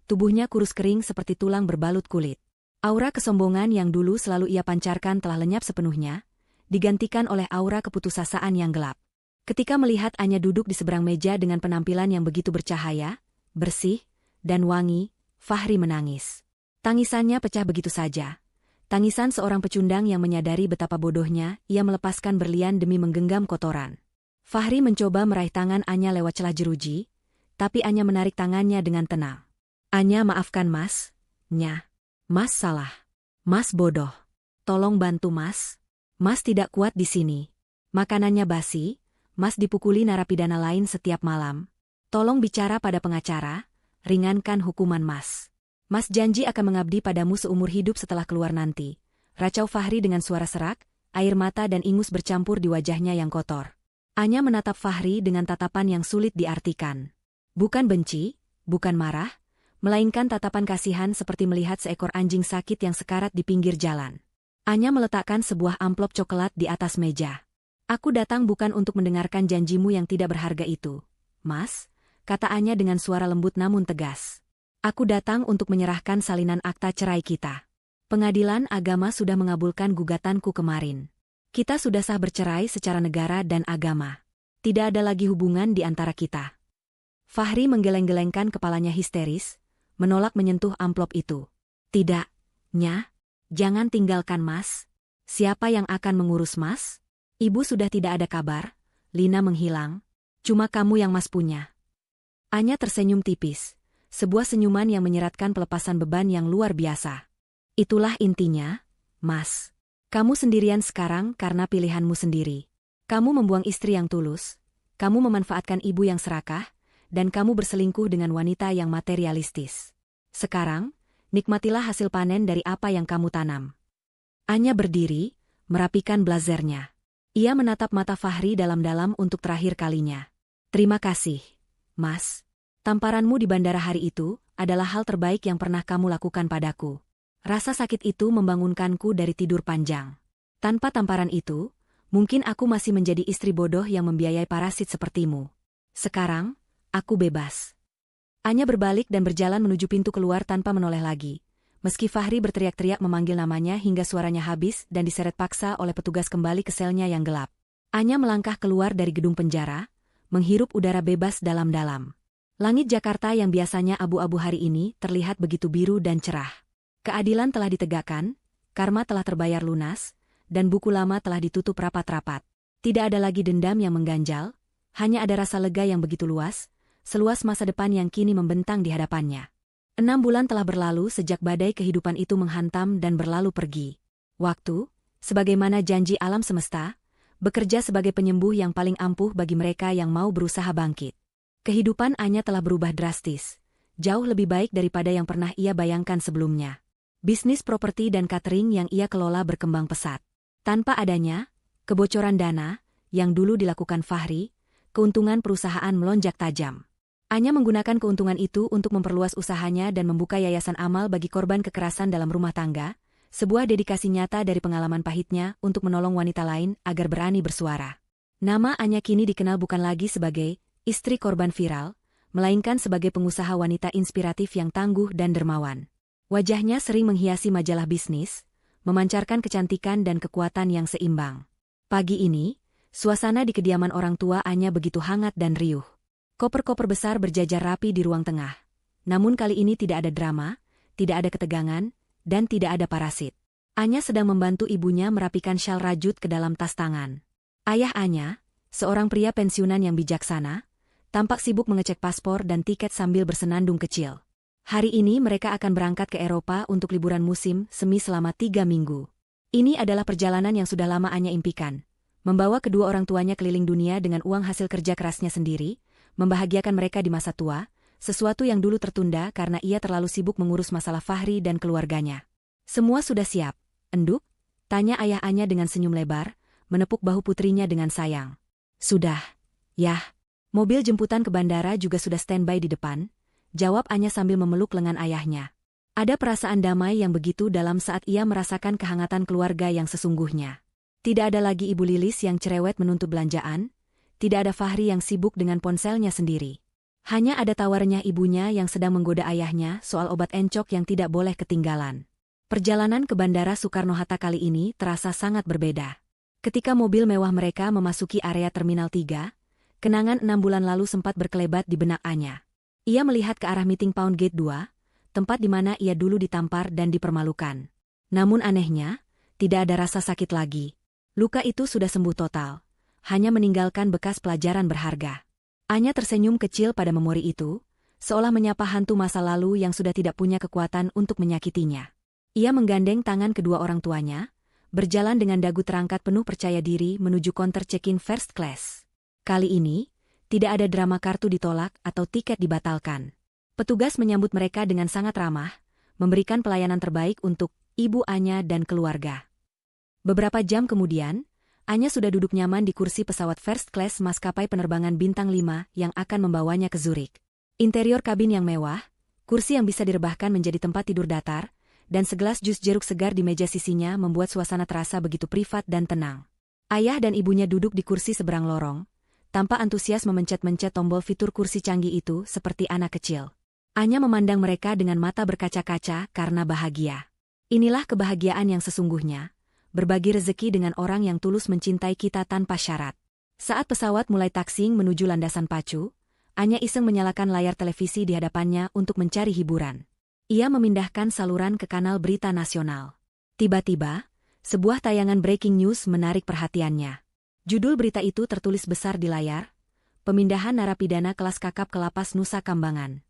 tubuhnya kurus kering seperti tulang berbalut kulit. Aura kesombongan yang dulu selalu ia pancarkan telah lenyap sepenuhnya, digantikan oleh aura keputusasaan yang gelap. Ketika melihat Anya duduk di seberang meja dengan penampilan yang begitu bercahaya, bersih, dan wangi, Fahri menangis. Tangisannya pecah begitu saja. Tangisan seorang pecundang yang menyadari betapa bodohnya ia melepaskan berlian demi menggenggam kotoran. Fahri mencoba meraih tangan Anya lewat celah jeruji, tapi Anya menarik tangannya dengan tenang. Anya, maafkan Mas. Nya. Mas salah. Mas bodoh. Tolong bantu Mas. Mas tidak kuat di sini. Makanannya basi. Mas dipukuli narapidana lain setiap malam. Tolong bicara pada pengacara, ringankan hukuman Mas. Mas janji akan mengabdi padamu seumur hidup setelah keluar nanti. Racau Fahri dengan suara serak, air mata dan ingus bercampur di wajahnya yang kotor. Anya menatap Fahri dengan tatapan yang sulit diartikan. Bukan benci, bukan marah, melainkan tatapan kasihan seperti melihat seekor anjing sakit yang sekarat di pinggir jalan. Anya meletakkan sebuah amplop coklat di atas meja. Aku datang bukan untuk mendengarkan janjimu yang tidak berharga itu, Mas, kata Anya dengan suara lembut namun tegas. Aku datang untuk menyerahkan salinan akta cerai kita. Pengadilan agama sudah mengabulkan gugatanku kemarin. Kita sudah sah bercerai secara negara dan agama. Tidak ada lagi hubungan di antara kita. Fahri menggeleng-gelengkan kepalanya histeris, menolak menyentuh amplop itu. Tidak, Nya, jangan tinggalkan Mas. Siapa yang akan mengurus Mas? Ibu sudah tidak ada kabar, Lina menghilang, cuma kamu yang Mas punya. Anya tersenyum tipis, sebuah senyuman yang menyeratkan pelepasan beban yang luar biasa. Itulah intinya, Mas. Kamu sendirian sekarang karena pilihanmu sendiri. Kamu membuang istri yang tulus, kamu memanfaatkan ibu yang serakah, dan kamu berselingkuh dengan wanita yang materialistis. Sekarang, nikmatilah hasil panen dari apa yang kamu tanam. Anya berdiri, merapikan blazernya. Ia menatap mata Fahri dalam-dalam untuk terakhir kalinya. Terima kasih, Mas. Tamparanmu di bandara hari itu adalah hal terbaik yang pernah kamu lakukan padaku. Rasa sakit itu membangunkanku dari tidur panjang. Tanpa tamparan itu, mungkin aku masih menjadi istri bodoh yang membiayai parasit sepertimu. Sekarang, aku bebas. Anya berbalik dan berjalan menuju pintu keluar tanpa menoleh lagi. Meski Fahri berteriak-teriak memanggil namanya hingga suaranya habis dan diseret paksa oleh petugas kembali ke selnya yang gelap. Anya melangkah keluar dari gedung penjara, menghirup udara bebas dalam-dalam. Langit Jakarta yang biasanya abu-abu hari ini terlihat begitu biru dan cerah. Keadilan telah ditegakkan, karma telah terbayar lunas, dan buku lama telah ditutup rapat-rapat. Tidak ada lagi dendam yang mengganjal, hanya ada rasa lega yang begitu luas, seluas masa depan yang kini membentang di hadapannya. 6 bulan telah berlalu sejak badai kehidupan itu menghantam dan berlalu pergi. Waktu, sebagaimana janji alam semesta, bekerja sebagai penyembuh yang paling ampuh bagi mereka yang mau berusaha bangkit. Kehidupan Anya telah berubah drastis, jauh lebih baik daripada yang pernah ia bayangkan sebelumnya. Bisnis properti dan catering yang ia kelola berkembang pesat. Tanpa adanya kebocoran dana yang dulu dilakukan Fahri, keuntungan perusahaan melonjak tajam. Anya menggunakan keuntungan itu untuk memperluas usahanya dan membuka yayasan amal bagi korban kekerasan dalam rumah tangga, sebuah dedikasi nyata dari pengalaman pahitnya untuk menolong wanita lain agar berani bersuara. Nama Anya kini dikenal bukan lagi sebagai istri korban viral, melainkan sebagai pengusaha wanita inspiratif yang tangguh dan dermawan. Wajahnya sering menghiasi majalah bisnis, memancarkan kecantikan dan kekuatan yang seimbang. Pagi ini, suasana di kediaman orang tua Anya begitu hangat dan riuh. Koper-koper besar berjajar rapi di ruang tengah. Namun kali ini tidak ada drama, tidak ada ketegangan, dan tidak ada parasit. Anya sedang membantu ibunya merapikan syal rajut ke dalam tas tangan. Ayah Anya, seorang pria pensiunan yang bijaksana, tampak sibuk mengecek paspor dan tiket sambil bersenandung kecil. Hari ini mereka akan berangkat ke Eropa untuk liburan musim semi selama 3 minggu. Ini adalah perjalanan yang sudah lama Anya impikan. Membawa kedua orang tuanya keliling dunia dengan uang hasil kerja kerasnya sendiri, membahagiakan mereka di masa tua, sesuatu yang dulu tertunda karena ia terlalu sibuk mengurus masalah Fahri dan keluarganya. Semua sudah siap, Enduk? Tanya ayah Anya dengan senyum lebar, menepuk bahu putrinya dengan sayang. Sudah, Yah. Mobil jemputan ke bandara juga sudah standby di depan, jawab Anya sambil memeluk lengan ayahnya. Ada perasaan damai yang begitu dalam saat ia merasakan kehangatan keluarga yang sesungguhnya. Tidak ada lagi Ibu Lilis yang cerewet menuntut belanjaan, tidak ada Fahri yang sibuk dengan ponselnya sendiri. Hanya ada tawarnya ibunya yang sedang menggoda ayahnya soal obat encok yang tidak boleh ketinggalan. Perjalanan ke Bandara Soekarno-Hatta kali ini terasa sangat berbeda. Ketika mobil mewah mereka memasuki area Terminal 3, kenangan 6 bulan lalu sempat berkelebat di benak Anya. Ia melihat ke arah Meeting Point Gate 2, tempat di mana ia dulu ditampar dan dipermalukan. Namun anehnya, tidak ada rasa sakit lagi. Luka itu sudah sembuh total, hanya meninggalkan bekas pelajaran berharga. Anya tersenyum kecil pada memori itu, seolah menyapa hantu masa lalu yang sudah tidak punya kekuatan untuk menyakitinya. Ia menggandeng tangan kedua orang tuanya, berjalan dengan dagu terangkat penuh percaya diri menuju counter check-in first class. Kali ini, tidak ada drama kartu ditolak atau tiket dibatalkan. Petugas menyambut mereka dengan sangat ramah, memberikan pelayanan terbaik untuk Ibu Anya dan keluarga. Beberapa jam kemudian, Anya sudah duduk nyaman di kursi pesawat first class maskapai penerbangan bintang 5 yang akan membawanya ke Zurich. Interior kabin yang mewah, kursi yang bisa direbahkan menjadi tempat tidur datar, dan segelas jus jeruk segar di meja sisinya membuat suasana terasa begitu privat dan tenang. Ayah dan ibunya duduk di kursi seberang lorong, tanpa antusias memencet-mencet tombol fitur kursi canggih itu seperti anak kecil. Anya memandang mereka dengan mata berkaca-kaca karena bahagia. Inilah kebahagiaan yang sesungguhnya, berbagi rezeki dengan orang yang tulus mencintai kita tanpa syarat. Saat pesawat mulai taksing menuju landasan pacu, Anya iseng menyalakan layar televisi di hadapannya untuk mencari hiburan. Ia memindahkan saluran ke kanal berita nasional. Tiba-tiba, sebuah tayangan breaking news menarik perhatiannya. Judul berita itu tertulis besar di layar, "Pemindahan narapidana kelas kakap ke lapas Nusa Kambangan."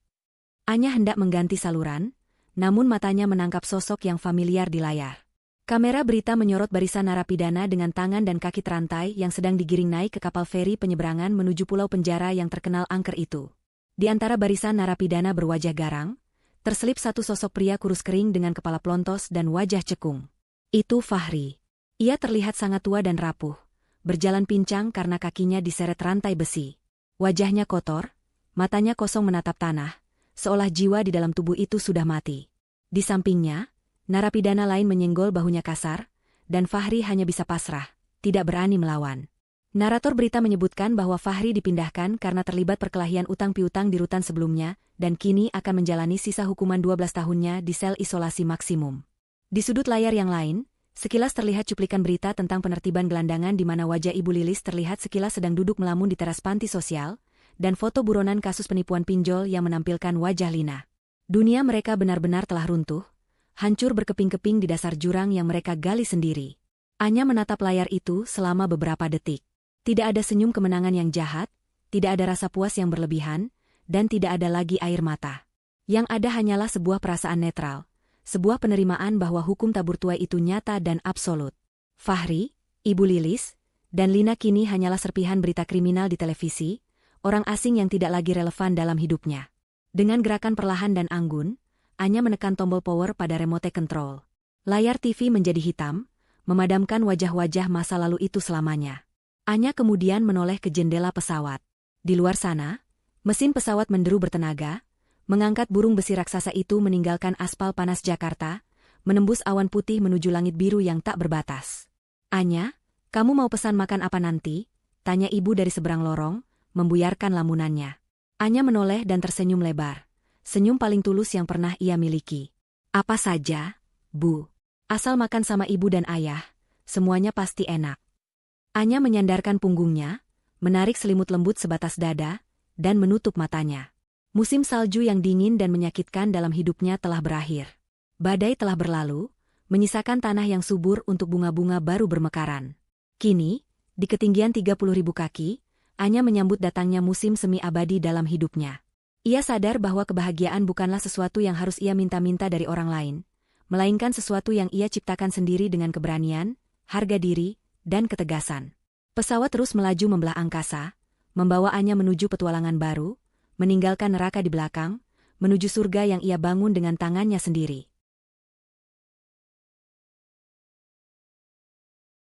Anya hendak mengganti saluran, namun matanya menangkap sosok yang familiar di layar. Kamera berita menyorot barisan narapidana dengan tangan dan kaki terantai yang sedang digiring naik ke kapal feri penyeberangan menuju pulau penjara yang terkenal angker itu. Di antara barisan narapidana berwajah garang, terselip satu sosok pria kurus kering dengan kepala plontos dan wajah cekung. Itu Fahri. Ia terlihat sangat tua dan rapuh, berjalan pincang karena kakinya diseret rantai besi. Wajahnya kotor, matanya kosong menatap tanah, seolah jiwa di dalam tubuh itu sudah mati. Di sampingnya, narapidana lain menyenggol bahunya kasar, dan Fahri hanya bisa pasrah, tidak berani melawan. Narator berita menyebutkan bahwa Fahri dipindahkan karena terlibat perkelahian utang piutang di rutan sebelumnya, dan kini akan menjalani sisa hukuman 12 tahunnya di sel isolasi maksimum. Di sudut layar yang lain, sekilas terlihat cuplikan berita tentang penertiban gelandangan di mana wajah Ibu Lilis terlihat sekilas sedang duduk melamun di teras panti sosial, dan foto buronan kasus penipuan pinjol yang menampilkan wajah Lina. Dunia mereka benar-benar telah runtuh, hancur berkeping-keping di dasar jurang yang mereka gali sendiri. Anya menatap layar itu selama beberapa detik. Tidak ada senyum kemenangan yang jahat, tidak ada rasa puas yang berlebihan, dan tidak ada lagi air mata. Yang ada hanyalah sebuah perasaan netral, sebuah penerimaan bahwa hukum tabur tuai itu nyata dan absolut. Fahri, Ibu Lilis, dan Lina kini hanyalah serpihan berita kriminal di televisi, orang asing yang tidak lagi relevan dalam hidupnya. Dengan gerakan perlahan dan anggun, Anya menekan tombol power pada remote control. Layar TV menjadi hitam, memadamkan wajah-wajah masa lalu itu selamanya. Anya kemudian menoleh ke jendela pesawat. Di luar sana, mesin pesawat menderu bertenaga, mengangkat burung besi raksasa itu meninggalkan aspal panas Jakarta, menembus awan putih menuju langit biru yang tak berbatas. "Anya, kamu mau pesan makan apa nanti?" tanya ibu dari seberang lorong, membuyarkan lamunannya. Anya menoleh dan tersenyum lebar. Senyum paling tulus yang pernah ia miliki. "Apa saja, Bu. Asal makan sama ibu dan ayah, semuanya pasti enak." Anya menyandarkan punggungnya, menarik selimut lembut sebatas dada, dan menutup matanya. Musim salju yang dingin dan menyakitkan dalam hidupnya telah berakhir. Badai telah berlalu, menyisakan tanah yang subur untuk bunga-bunga baru bermekaran. Kini, di ketinggian 30.000 kaki, Anya menyambut datangnya musim semi abadi dalam hidupnya. Ia sadar bahwa kebahagiaan bukanlah sesuatu yang harus ia minta-minta dari orang lain, melainkan sesuatu yang ia ciptakan sendiri dengan keberanian, harga diri, dan ketegasan. Pesawat terus melaju membelah angkasa, membawaannya menuju petualangan baru, meninggalkan neraka di belakang, menuju surga yang ia bangun dengan tangannya sendiri.